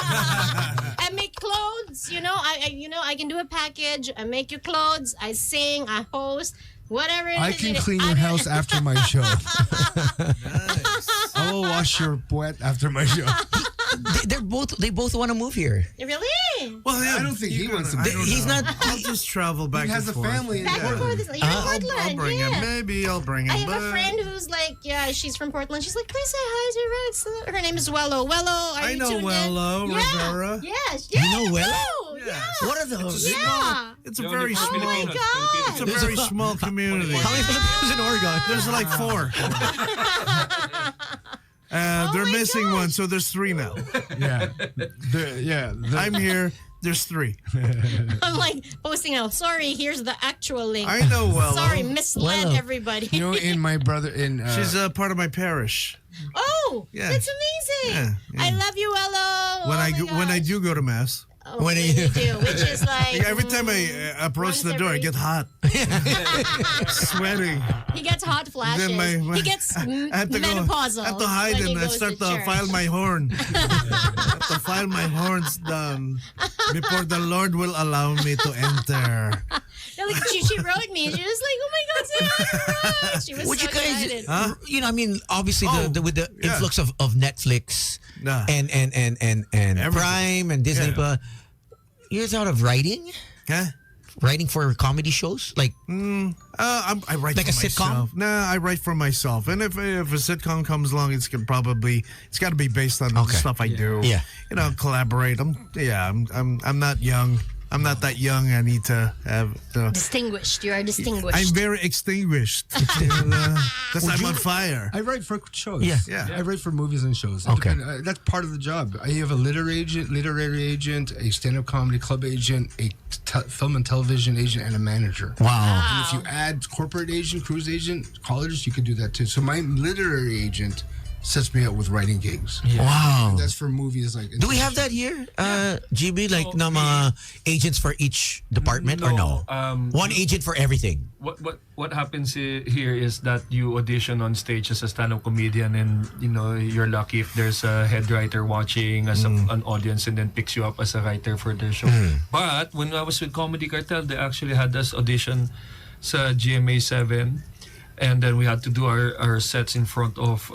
I make clothes. I can do a package. I make your clothes. I sing. I host. Whatever. I can clean your house after my show. I will wash your poet after my show. They both want to move here. Really? Well, yeah, I don't think he wants to. He's not. I'll just travel back He has a and forth. family in Back and forth. Portland. You're in I'll Portland. bring Yeah. him. Maybe I'll bring him. I have a but friend who's like, she's from Portland. She's like, please say hi to her. Her name is Wello. Wello, are I you know tuned in? Wello, Yeah. Rivera. Yes. You know Wello? Wello. Yeah. What are those? Yeah. It's a The very only Oh small. my Filipinos, God. It's a very small community. How many Filipinos in Oregon? There's like 4. They're my missing gosh. one, so there's 3 now. Yeah. I'm here. There's 3. I'm like posting now. Sorry, here's the actual link. I know Wello. Sorry, misled Wello. everybody. in my brother in. She's a part of my parish. Oh, Yeah. that's amazing. Yeah. I love you, Wello. When I do go to mass, when you do, which is like every time I approach the door, I get hot, sweating. he gets hot flashes. Then he gets I have to menopausal. I have to hide when he and I goes start to church. file my horn. I have to file my horns down before the Lord will allow me to enter. Like she wrote me. She was like, "Oh my God, say hi to Rose." She was Would so you guys, excited. Huh? I mean, obviously with the yeah. influx of Netflix Nah. and Prime and Disney Yeah. Plus, you're out of writing? Huh? Writing for comedy shows? Like, I write Like for a sitcom? myself. Nah, I write for myself. And if a sitcom comes along, it's got to be based on the Okay. stuff I do. Yeah. Collaborate. I'm not young. I'm not that young. I need to have. Distinguished. You are distinguished. I'm very extinguished because I'm on fire. I write for shows. Yeah. Yeah. I write for movies and shows. Okay. That's part of the job. You have a literary agent, a stand-up comedy club agent, a film and television agent, and a manager. wow. And if you add corporate agent, cruise agent, colleges, you could do that too. So my literary agent sets me up with writing gigs. Wow. That's for movies like. Do we have that here, GB? Like, na mga agents for each department or no? One agent for everything. What happens here is that you audition on stage as a stand-up comedian, and you're lucky if there's a head writer watching as an audience, and then picks you up as a writer for their show. But when I was with Comedy Cartel, they actually had us audition sa GMA 7. And then we had to do our sets in front of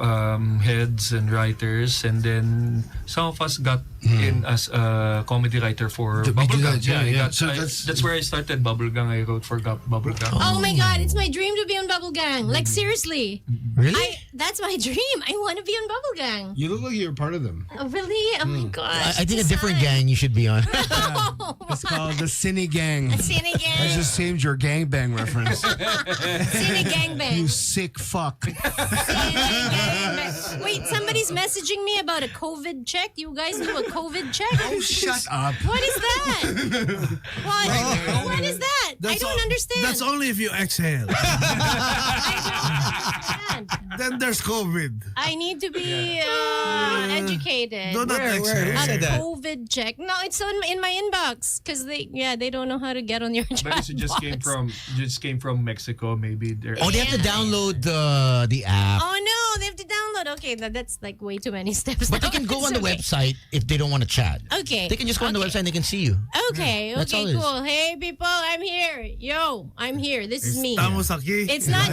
heads and writers, and then some of us got in as a comedy writer for We do Bubblegum. that, yeah. So that's where I started Bubblegum. I wrote for Bubblegum. Oh my God, it's my dream to be on Bubble Gang. Like seriously. Really? That's my dream. I want to be on Bubble Gang. You look like you're part of them. Oh, really? Oh my gosh. I think a different gang you should be on. It's called the Cine Gang. Cine I Gang. just saved your gangbang reference. Cine Gangbang. You sick fuck. Cine Gangbang. Wait, somebody's messaging me about a COVID check. You guys do a COVID check? Oh, shut up. What is that? What is that? I don't understand. That's only if you exhale. I don't understand. Then there's COVID. I need to be educated. Do not Where exhale. said A that? COVID check. No, it's in my inbox because they don't know how to get on your chat But it just came from Mexico. Maybe they're Oh, they have to download the app. Oh no, they have to download. okay, that's like way too many steps. But now. they can go on the Okay. website if they don't want to chat. Okay. They can just go on the Okay. website and they can see you. Okay, That's all okay, it is. cool. Hey people, I'm here. Yo, I'm here. This is me. Estamos aquí. It's not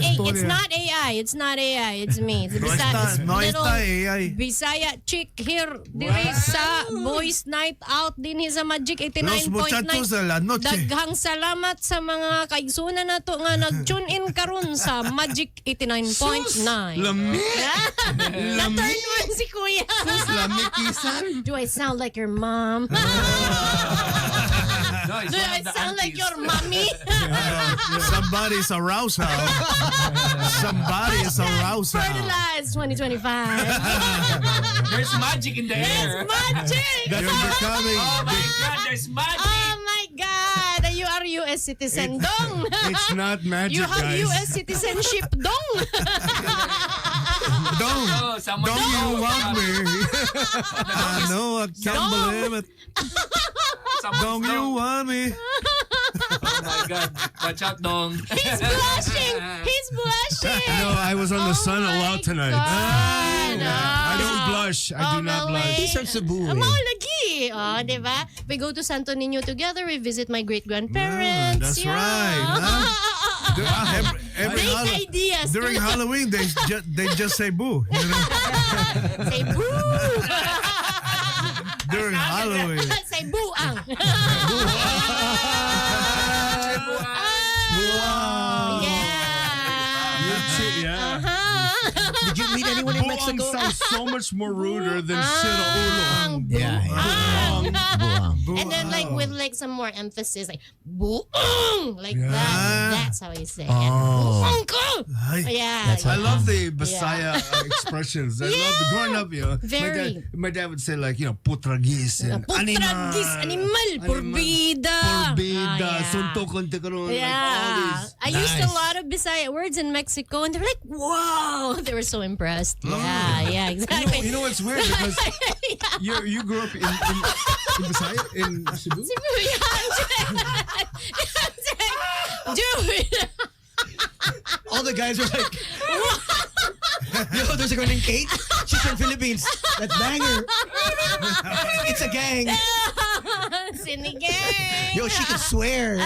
AI. It's not AI. It's me. It's No Bisaya, está, no little está AI. Bisaya chick here diri sa Boys Night Out din sa Magic Los muchachos de 89.9. la noche. Daghang salamat sa mga kaigsunan nato nga nag-tune in karon sa Magic 89.9. Na-turn on si Kuya. Do I sound like your mom? No, it's Do one I of the sound like aunties. your mommy? Somebody's aroused now. Somebody is aroused now. Fertilize 2025. There's magic in the air. Magic! You're becoming. Oh my God, there's magic. Oh my God! You are U.S. citizen, dong! It's not magic, You have guys. U.S. citizenship, dong! Don't. Oh, someone Don't you want me? I know, I can't believe it. Don't you want me? Oh my God. Watch out, Dong. He's blushing! He's blushing! No, I was on the sun a lot tonight. I don't blush. I do not blush. He's from Cebu. Mo lagi. Oh, di ba? We go to Santo Niño together. We visit my great-grandparents. That's yeah. right, huh? Every Great ideas. during Halloween, they just say boo. You know? Say boo! During Halloween. Say buang. Yeah. Did you meet anyone in Buang Mexico? sounds so much more ruder than sira ulo. Yeah. Buang. And then like with like some more emphasis, like buang, like that. That's how you say it. Buang ko! Yeah. That's I how- love the Bisaya expressions. I love the growing up, you know. Very. My dad would say like, you know, putragis and Putragis, animal, porbida. Porbida, Ah, yeah. suntokon te karon, like all Yeah. these. I used a lot of Bisaya words in Mexico and they were like, whoa. They were so impressed. Yeah, exactly. You know what's weird because you grew up in Bisaya in Cebu. Dude. All the guys were like, yo, there's a girl named Kate. She's from Philippines. That's banger. It's a gang. Sinigay. Yo, she can swear.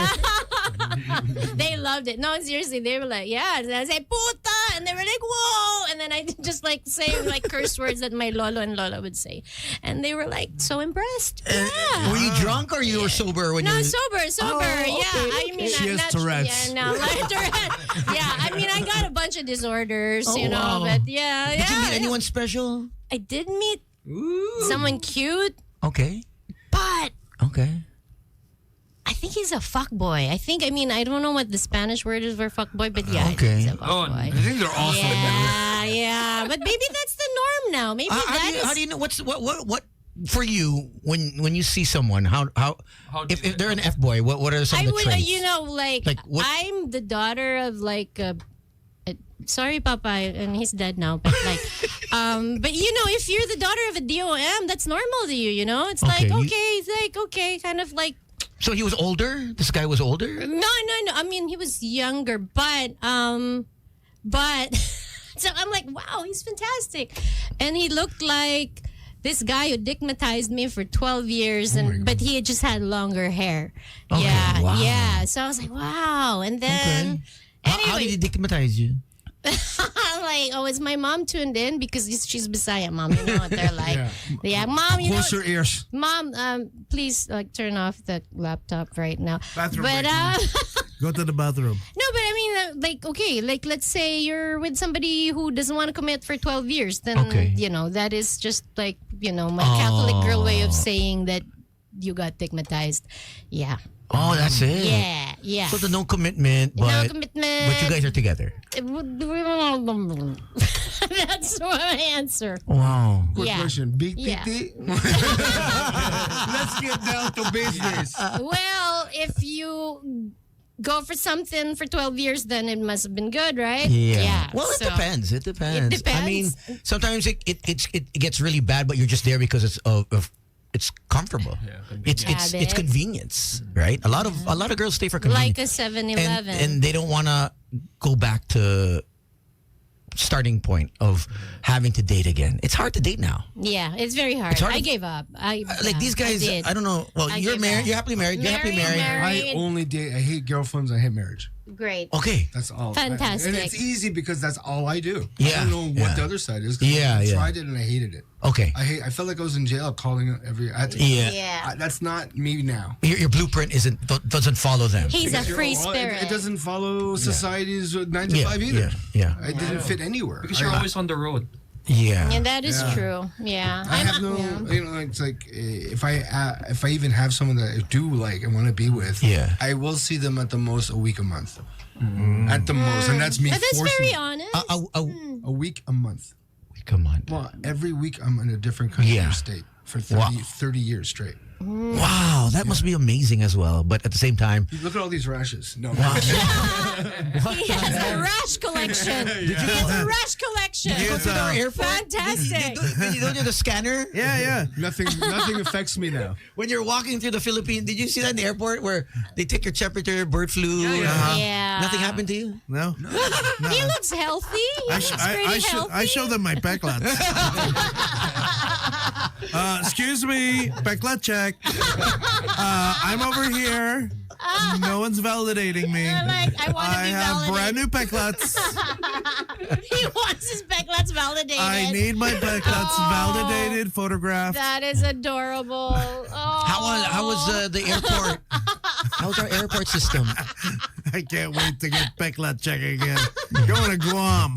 They loved it. No, seriously, they were like, yeah. And I say puta, and they were like, whoa. And then I just like say like curse words that my lolo and lola would say, and they were like so impressed. Yeah. Were you drunk or you were sober when No, you? sober. Oh, Yeah, okay, I mean, She I'm has not, Tourette's. Yeah, no, like Tourette's. Yeah, I mean, I got a bunch of disorders, Oh, you know, wow. but yeah, Did you yeah. meet anyone special? I did meet someone cute, Okay. but Okay. I think he's a fuckboy. I mean, I don't know what the Spanish word is for fuckboy, but yeah, Okay. he's a Oh, fuckboy. I think they're awesome. Yeah. But maybe that's the norm now. Maybe How do you know what for you when you see someone? How do if you- they're an F boy? What are some I of the would, traits? you know, like what- I'm the daughter of like sorry, Papa, and he's dead now. But like, but you know, if you're the daughter of a DOM, that's normal to you. You know, it's like Okay, it's like okay, kind of like So he was older. This guy was older. no. I mean, he was younger, but so I'm like, wow, he's fantastic, and he looked like this guy who digmatized me for 12 years, but he had just had longer hair. Okay, Yeah, wow. yeah. So I was like, wow, and then. How did he digmatize you? I'm like, oh, is my mom tuned in? Because she's Bisaya, mom. You know what they're like. Yeah, mom, you know. Close your ears. Mom, please like turn off the laptop right now. Bathroom But break, Go to the bathroom. no, but I mean, like, okay, like let's say you're with somebody who doesn't want to commit for 12 years, then Okay. you know that is just like my Catholic girl way of saying that you got stigmatized. Yeah, Oh, that's it. yeah. So the no commitment, but No commitment. but you guys are together. That's my answer. Wow. Quick Yeah. question. Big Yeah. titty? Let's get down to business. Well, if you go for something for 12 years, then it must have been good, right? Well, it so- depends. It depends. It depends. I mean, sometimes it gets really bad, but you're just there because it's comfortable. It's Habit. convenience, right? A lot of girls stay for convenience. Like a 7-Eleven. and they don't want to go back to starting point of having to date again. It's hard to date now. Yeah, it's very hard. It's hard I to- gave up. Like these guys, did. I don't know. Well, I you're gave married. up. You're happily married. You're happily married. Married. I only date. I hate girlfriends. I hate marriage. Great. Okay. That's all. Fantastic. And it's easy because that's all I do. Yeah, I don't know yeah. what the other side is. 'Cause Yeah, I yeah. tried it and I hated it. Okay. I felt like I was in jail calling every. I had to, Yeah. Yeah. that's not me now. Your blueprint doesn't follow them. He's a Because free you're all- spirit. It doesn't follow society's 9 to Yeah, 5 either. yeah. It didn't fit anywhere. Because you're always on the road. Yeah. And that is Yeah. true. Yeah. I have no, it's like if I even have someone that I do like and want to be with, Yeah. I will see them at the most a week a month, at the most, and that's me But that's forcing very it. honest. A week a month. Come on. Well, every week I'm in a different country Yeah. or state for 30 years straight. Wow, that must be amazing as well. But at the same time, Look at all these rashes. No, He has a rash collection. He has a rash collection. go to our airport. Fantastic. You don't do the scanner. Yeah. nothing affects me now. When you're walking through the Philippines, did you see that in the airport where they take your temperature, bird flu? Yeah. Nothing happened to you? No. He looks healthy. He looks pretty healthy. I show them my backlots. Excuse me, backlot check. I'm over here. No one's validating me. Like, I want to I be have validated. brand new backlots. He wants his backlots validated. I need my backlots validated, photographed. That is adorable. Oh. How was the airport? How was our airport system? I can't wait to get backlot check again. Going to Guam.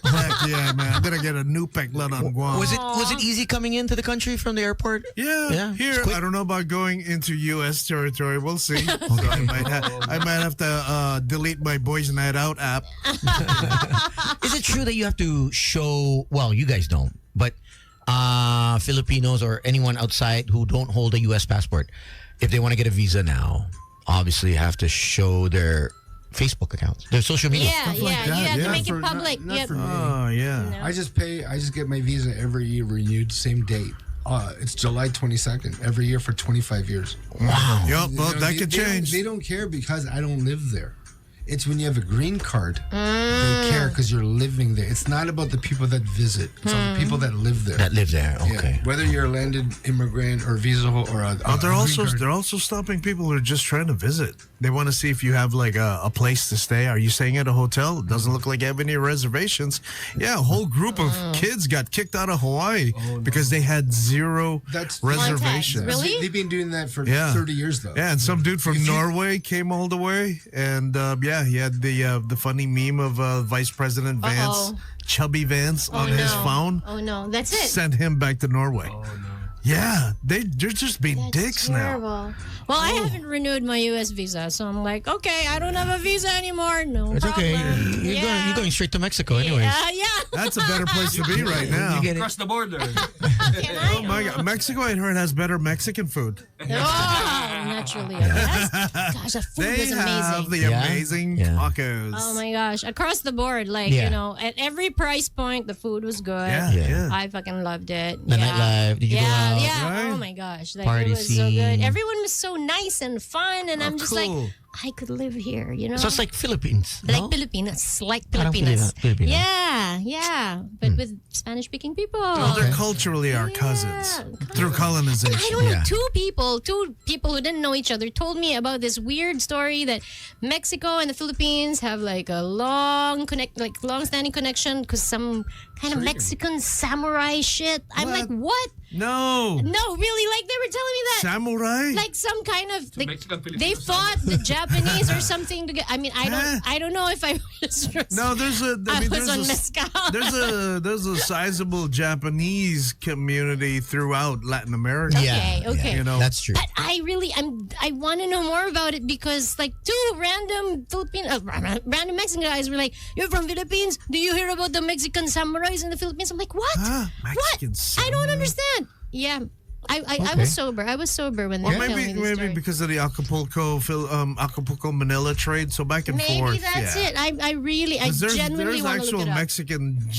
Heck yeah, man. I'm gonna get a new backlot on Guam. Was it easy coming into the country from the airport? Yeah, it's here quick. I don't know about going into U.S. territory. We'll see. So I might have to delete my Boys Night Out app. Is it true that you have to show? Well, you guys don't, but Filipinos or anyone outside who don't hold a U.S. passport, if they want to get a visa now, obviously have to show their Facebook accounts, their social media. Yeah, Stuff like yeah. that, You have yeah. to make For- it public. not Yep. for me. Oh yeah. I just get my visa every year renewed, same date. It's July 22nd every year for 25 years. Wow. Yep. Well, You know, that could change. They don't care because I don't live there. It's when you have a green card, they care because you're living there. It's not about the people that visit. It's about the people that live there. That live there. Yeah. Okay. Whether you're a landed immigrant or visa or a But they're green card. also stopping people who are just trying to visit. They want to see if you have like a place to stay. Are you staying at a hotel? It doesn't look like you have any reservations. Yeah, a whole group of kids got kicked out of Hawaii because they had zero That's- reservations. Really? They've been doing that for Yeah. 30 years though. Yeah, and some dude from Norway came all the way, and he had the funny meme of Vice President Vance, Uh-oh. Chubby Vance, on his phone. Oh no, that's it. Sent him back to Norway. Yeah, they're just being That's dicks now. terrible. Well, I haven't renewed my U.S. visa, so I'm like, okay, I don't have a visa anymore. No It's okay. problem. You're going straight to Mexico, anyways. Yeah. That's a better place to be right now. You get it. Across the border. Can I? Oh my God, Mexico, I heard, has better Mexican food. Oh, naturally. Gosh, the food They was have amazing. the Yeah? amazing Yeah. tacos. Oh my gosh, across the board, like Yeah. you know, at every price point, the food was good. Yeah, Yeah. yeah. I fucking loved it. The yeah. nightlife. Did you go out? Yeah. Right? Oh my gosh, like, Party it was so good. scene. Everyone was so nice and fun, and Oh, I'm just cool. like, I could live here. You know, So it's like Philippines. like no? Pilipinas, like Parang Pilipinas. Filipino. Yeah, but with Spanish-speaking people. Well, they're culturally our cousins through colonization. I don't know. Yeah. Two people who didn't know each other told me about this weird story that Mexico and the Philippines have like a long-standing connection because some kind of Mexican samurai shit. I'm like, what? No. No, really? Like they were telling me that. Samurai? Like some kind of like, Mexican Filipino they fought the Japanese or something to get. I mean, I don't know if I was. No, there's a. I mean, was on there's mezcal. there's a sizable Japanese community throughout Latin America. Okay. You know, That's true. But I want to know more about it because like two random random Mexican guys were like, "You're from Philippines? Do you hear about the Mexican samurais in the Philippines?" I'm like, "What? Mexican What? I don't samurai? understand." Yeah, I Okay. was sober. I was sober when they Or were telling me this maybe story. because of the Acapulco Manila trade, so back and Maybe forth. that's yeah. it. I 'Cause genuinely there's want to actual look it up. Mexican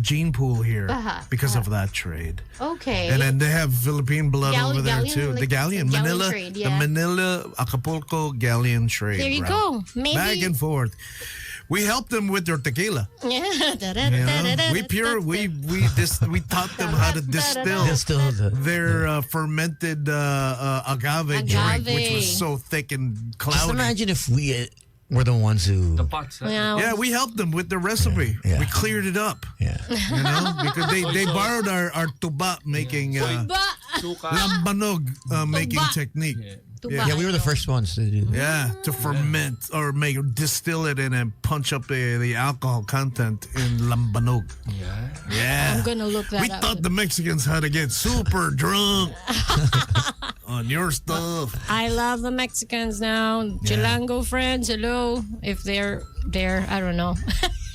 gene pool here because of that trade. Okay. And then they have Philippine blood over there galleon, too. like The galleon, galleon Manila, trade, the yeah. Manila Acapulco galleon trade. There you route. go. Maybe Back and forth. We helped them with their tequila. Yeah. We taught them how to distill their fermented agave drink, which was so thick and Just cloudy. imagine if we were the ones who. The pots. Yeah, we helped them with the recipe. Yeah. We cleared it up. Yeah. You know, because they borrowed our tuba making lambanog making technique. Yeah, we were the first ones to do that. Yeah, to ferment or distill it and then punch up the alcohol content in lambanog. Yeah. I'm gonna look that We up. thought the Mexicans had to get super drunk on your stuff. I love the Mexicans now. Chilango friends, hello. If they're there, I don't know.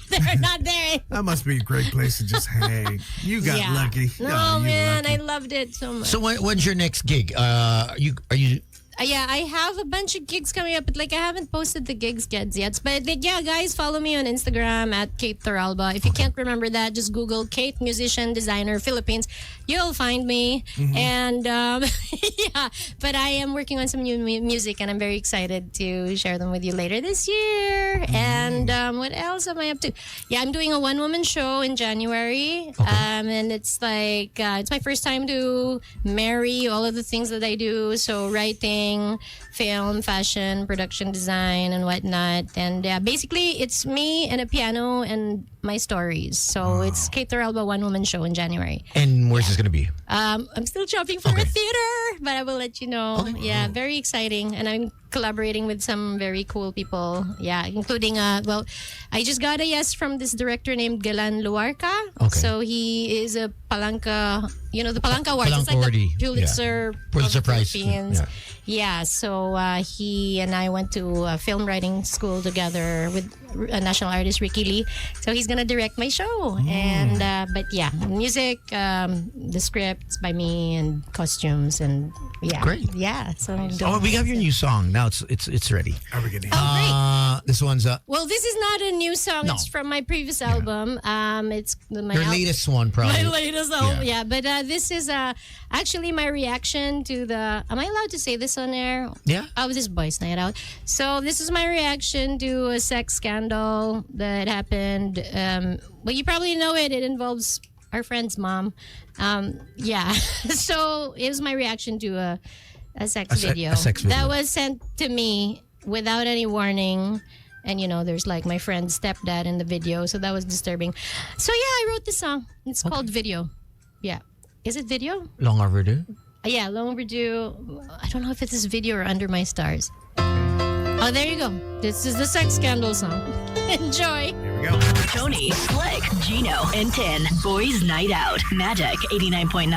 They're not there. That must be a great place to just hang. You got Yeah. lucky. No, you man, lucky. I loved it so much. So when's your next gig? Are you? Yeah, I have a bunch of gigs coming up, but like I haven't posted the gig scheds yet. But like, yeah, guys, follow me on Instagram at Kate Toralba. If you can't remember that, just Google Kate Musician Designer Philippines. You'll find me. And yeah, but I am working on some new music, and I'm very excited to share them with you later this year. And what else am I up to? Yeah, I'm doing a one-woman show in January, and it's like it's my first time to marry all of the things that I do. So writing, film, fashion, production design, and whatnot. And basically, it's me and a piano and my stories. So it's Kate Toralba One Woman Show in January. And where's this gonna be? I'm still shopping for a theater, but I will let you know. Yeah, very exciting. And I'm collaborating with some very cool people. Yeah, including, well, I just got a yes from this director named Galan Luarca. Okay. So he is a Palanca, the Palanca Awards. It's Palanca like awardee. the Pulitzer, Pulitzer of Prize. Philippines. Yeah. Yeah, so he and I went to film writing school together with national artist Ricky Lee. So he's gonna direct my show, and but yeah, music, the scripts by me, and costumes, and yeah, Great. yeah. So Oh, we have your new song now. It's ready. Are we getting This one's well, this is not a new song. No. It's from my previous album. It's my your latest one, probably. My latest album, yeah. But this is actually my reaction to the. Am I allowed to say this on air? Yeah. Oh, this is Boys Night Out. So this is my reaction to a sex scandal that happened. Well, you probably know it. It involves our friend's mom. Yeah. So it was my reaction to a sex video. A sex video. That was sent to me without any warning. And there's like my friend's stepdad in the video, so that was disturbing. So yeah, I wrote this song. It's called Video. Yeah. Is it video? Long overdue. Yeah, Long Overdue. I don't know if it's Video or Under My Stars. Oh, there you go. This is the sex scandal song. Enjoy. Here we go. Tony, Slick, Gino, and 10. Boys Night Out. Magic 89.9.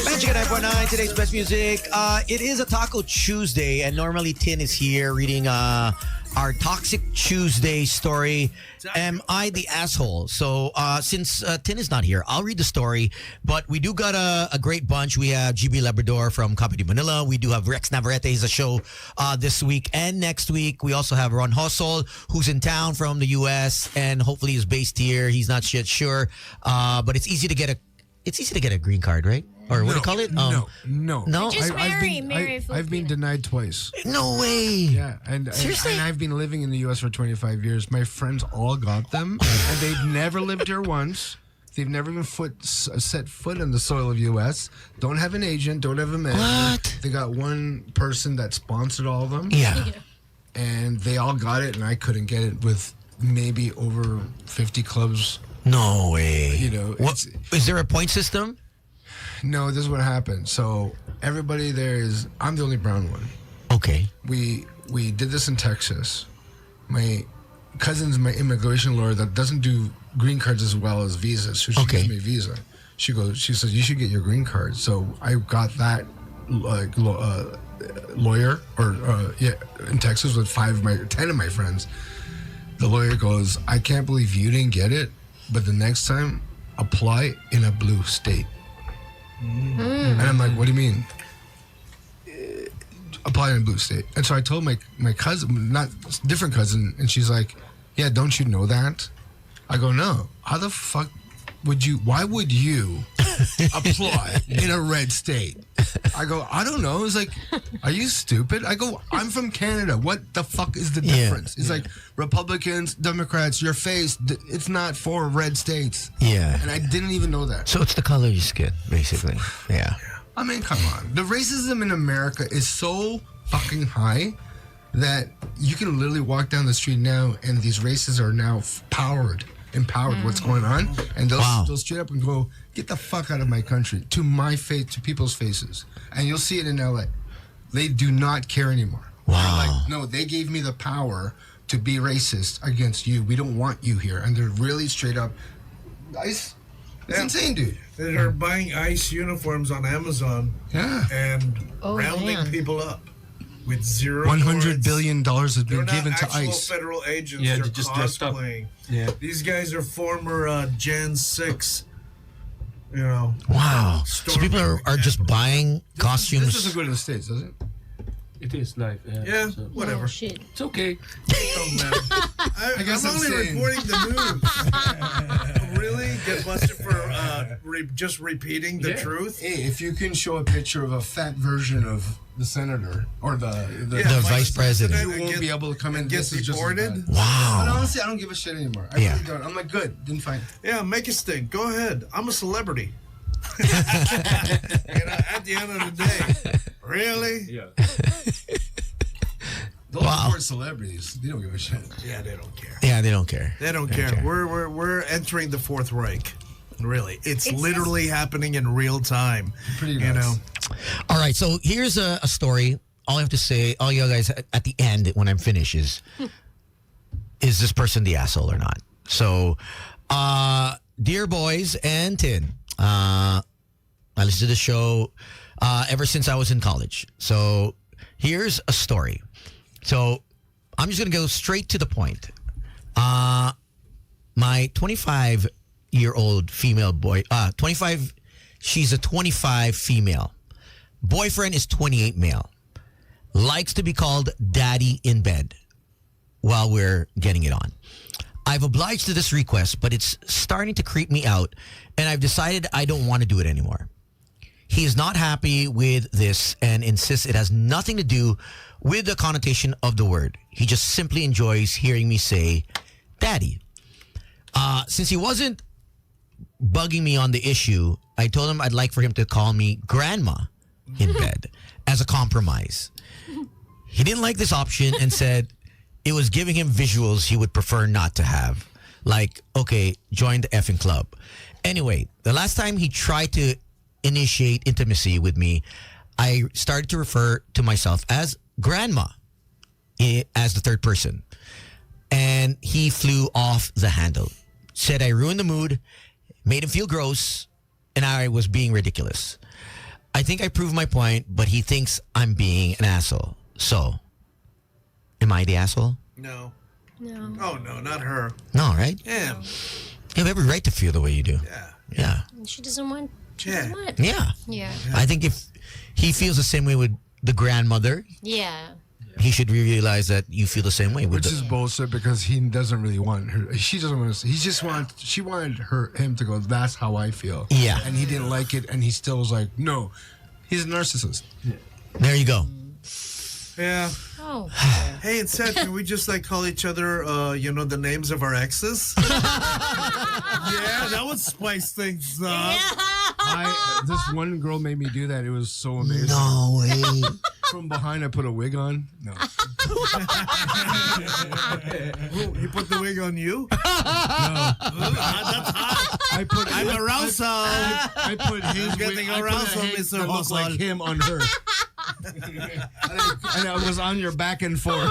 Magic 9.9, today's best music. It is a Taco Tuesday, and normally Tin is here reading our Toxic Tuesday story. Am I the asshole? So since Tin is not here, I'll read the story. But we do got a great bunch. We have GB Labrador from Comedy Manila. We do have Rex Navarrete. He's a show this week and next week. We also have Ron Hustle, who's in town from the U.S. and hopefully is based here. He's not yet sure, but it's easy to get a green card, right? Or what do you call it? No. Just marry I've been denied twice. No way. Yeah, and Seriously? and I've been living in the U.S. for 25 years. My friends all got them, and they've never lived here once. They've never even set foot on the soil of U.S. Don't have an agent. Don't have a manager. What? They got one person that sponsored all of them. Yeah. And they all got it, and I couldn't get it with maybe over 50 clubs. No way. What Is there a point system? No, this is what happened. So everybody there is. I'm the only brown one. Okay. We did this in Texas. My cousin's my immigration lawyer that doesn't do green cards as well as visas. So she gives me a visa. She says you should get your green card. So I got that lawyer in Texas with 10 of my friends. The lawyer goes, I can't believe you didn't get it, but the next time apply in a blue state. And I'm like, what do you mean? Apply in a blue state. And so I told my cousin, not different cousin, and she's like, yeah, don't you know that? I go, no. How the fuck why would you apply in a red state? I go, I don't know. It's like, are you stupid? I go, I'm from Canada. What the fuck is the difference? It's like Republicans, Democrats, your face. It's not for red states. Yeah. And I didn't even know that. So it's the color of your skin, basically. Yeah. I mean, come on. The racism in America is so fucking high that you can literally walk down the street now and these races are now empowered what's going on, and they'll straight up and go, get the fuck out of my country, to my face, to people's faces. And you'll see it in LA. They do not care anymore. Wow. They're like, no, they gave me the power to be racist against you. We don't want you here. And they're really straight up nice. It's insane, dude. They're buying ICE uniforms on Amazon and rounding people up with zero $100 warrants. billion has been They're not given to actual ICE. federal agents. Yeah, they're they just dressed up. cosplaying. Yeah. These guys are former Gen 6, you know. Wow. So people are just buying costumes. This doesn't go to the States, does it? It is live. Yeah, So whatever. Oh, shit. it's okay. Don't matter. I guess I'm I'm only saying- reporting the news. Really? Get busted for just repeating the truth? Hey, if you can show a picture of a fat version of the senator or the vice president. you won't be able to come in. Get This is just as deported? bad. But Wow. honestly, I don't give a shit anymore. I really don't. I'm like, good, didn't find. Yeah, make a stink. Go ahead. I'm a celebrity. You know, at the end of the day. Really? Yeah. Those are celebrities. They don't give a shit. Yeah, they don't care. Yeah, they don't care. They don't care. We're entering the Fourth Reich. Really, it's It's literally happening in real time. Pretty you nuts. know. All right, so here's a story. All I have to say, all you guys at the end when I'm finished is this person the asshole or not? So, dear boys and Tin, I listened to the show ever since I was in college. So here's a story. So I'm just going to go straight to the point. My 25-year-old female boy, 25, she's a 25 female. Boyfriend is 28 male. Likes to be called daddy in bed while we're getting it on. I've obliged to this request, but it's starting to creep me out, and I've decided I don't want to do it anymore. He is not happy with this and insists it has nothing to do with the connotation of the word. He just simply enjoys hearing me say daddy. Since he wasn't bugging me on the issue, I told him I'd like for him to call me grandma in bed as a compromise. He didn't like this option and said it was giving him visuals he would prefer not to have. Like, okay, join the effing club. Anyway, the last time he tried to initiate intimacy with me, I started to refer to myself as grandma as the third person. And he flew off the handle. Said I ruined the mood, made him feel gross, and I was being ridiculous. I think I proved my point, but he thinks I'm being an asshole. So, am I the asshole? No. No. Oh no, not her. No, right? Him. You have every right to feel the way you do. Yeah. Yeah. She doesn't want. She Yeah. doesn't want. Yeah. Yeah. I think if he feels the same way with the grandmother, Yeah. he should realize that you feel the same way with Which the... is bullshit because he doesn't really want her. She doesn't want to. He just wanted. She wanted him to go. That's how I feel. Yeah. And he didn't like it, and he still was like, no. He's a narcissist. There you go. Yeah. Oh. Hey, it's sad. Can we just like call each other, the names of our exes? Yeah, that would spice things up. This one girl made me do that. It was so amazing. No way. From behind, I put a wig on. No. Oh, he put the wig on you? I put. I'm arousal. I put his getting wig. I put arousal, a head Mr. that looks like Hosol. him on her. And I was on your back and forth.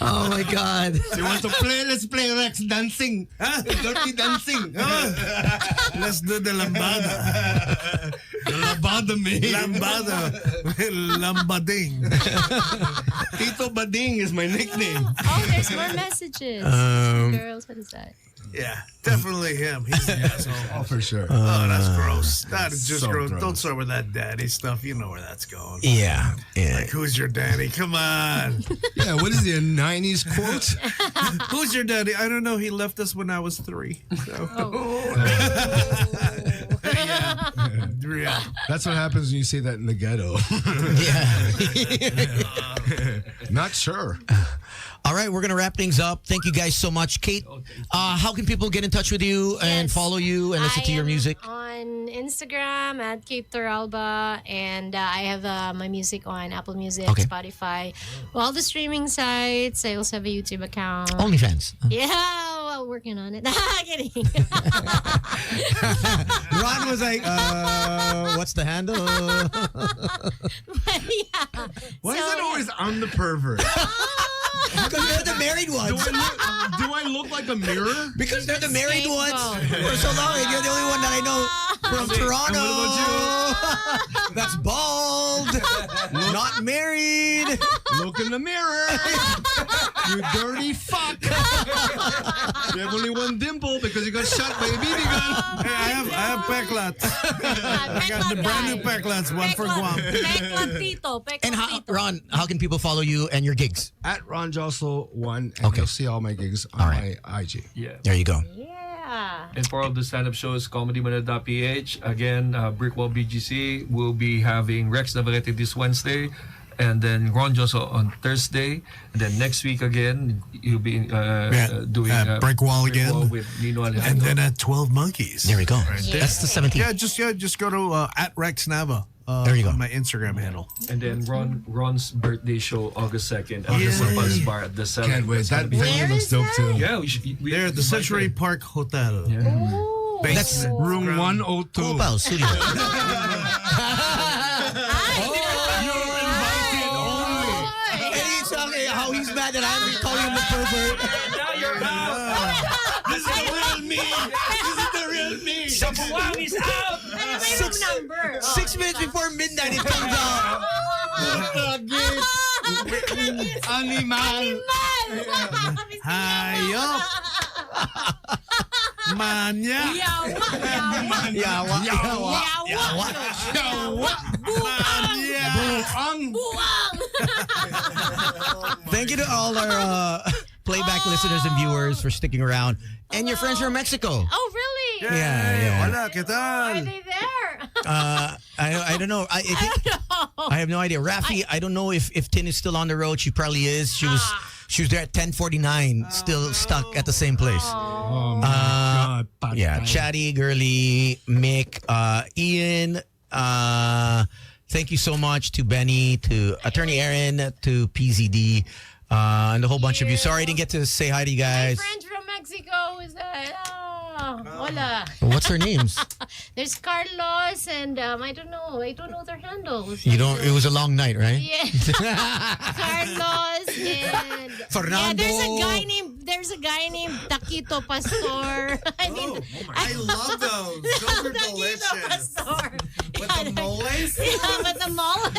Oh my God. You want to play? Let's play Rex dancing. Dirty dancing. Let's do the lambada. Lambada me. Lambada. Lambading. Tito Bading is my nickname. Oh, there's more messages. Girls, what is that? Yeah, definitely him. He's the asshole. Oh, for sure. Oh, that's gross. That is just so gross. gross. Don't start with that daddy stuff. You know where that's going. Yeah. Yeah. Like, who's your daddy? Come on. Yeah, what is the 90s quote? Who's your daddy? I don't know. He left us when I was 3. So. Oh. Yeah. Yeah. That's what happens when you say that in the ghetto. Not sure. All right, we're gonna wrap things up. Thank you guys so much, Kate. How can people get in touch with you and Yes. follow you and listen to your am music? on Instagram at Kate Toralba, and I have my music on Apple Music, Okay. Spotify, all the streaming sites. I also have a YouTube account. OnlyFans. Yeah, well, working on it. Kidding. Ron was like, what's the handle? Yeah. Why So, is it always I'm the pervert? Because they're the married ones. Do I look like a mirror? Because they're the married Scapegoat. ones for so long, and you're the only one that I know from Toronto. That's bald, not married. Look in the mirror. You dirty fuck. You have only one dimple because you got shot by a BB gun. Hey, I have peklats. I got the brand new peklats, one for Guam. Peklat Tito. And how, Ron, how can people follow you and your gigs? At Ron Joslo 1, and Okay. you'll see all my gigs on All right. my IG. Yeah. There you go. Yeah. And for all the stand-up shows, ComedyManila.ph. Again, Brickwall BGC will be having Rex Navarrete this Wednesday, and then Ron Joso on Thursday. And then next week again, you'll be doing Brickwall again. with Nino Alejandro. And then at 12 Monkeys. There we go. Yeah. That's the 17th. Yeah, just go to at Rex Nava. There you go. On my Instagram handle. And then Ron's birthday show, August 2nd, at the Buzz Bar at the Cell. Can't wait. That's gonna That be- venue Where looks is dope that? too. Yeah, we There at the Century Park Hotel. Yeah. Ooh. That's Room 102. Cool Pal Studio. And he's talking how he's mad that I'm calling him a pervert. Now you're out. This is the real me. This is the real me. Shabuang is out. May room number. 6 minutes before midnight, it comes out. Animal. Hayop. Manya. Yawa. Yawa. Yawa. Manya. Buwang. Thank you to all our playback listeners and viewers for sticking around. And your friends from Mexico. Oh, really? Yeah. Hola, ¿qué Are tal? they there? I don't know. I think I have no idea. Rafi, I don't know if Tin is still on the road. She probably is. She was there at 10:49, still stuck at the same place. Oh my God. Yeah, Chatty, Girly, Mick, Ian. Thank you so much to Benny, to Attorney Aaron, to PZD, and a whole bunch of you. Sorry I didn't get to say hi to you My guys. friend from Mexico is that? Hola. What's their names? There's Carlos and I don't know their handles. You don't. It was a long night, right? Yeah. Carlos and Fernando. Yeah, there's a guy named Taquito Pastor. I mean, I love those. Those are Taquito delicious. Pastor. With the moles? Yeah, with the moles.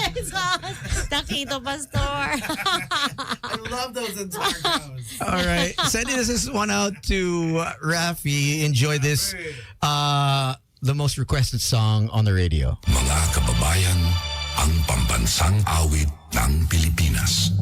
Taquito Pastor. I love those in tacos. All right. Sending this one out to Rafi. Enjoy this. The most requested song on the radio. Mga kababayan, ang pambansang awit ng Pilipinas.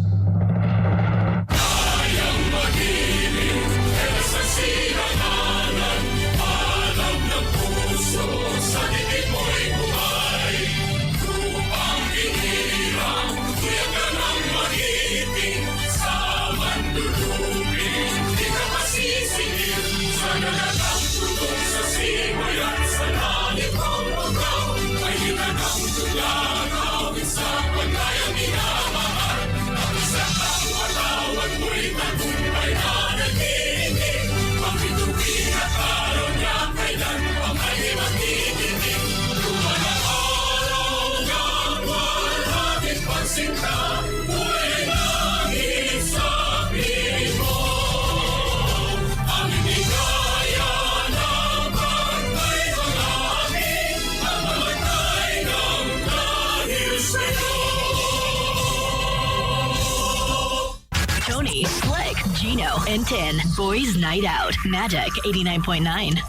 Tony, Slick, Gino, and Tin. Boys Night Out. Magic 89.9.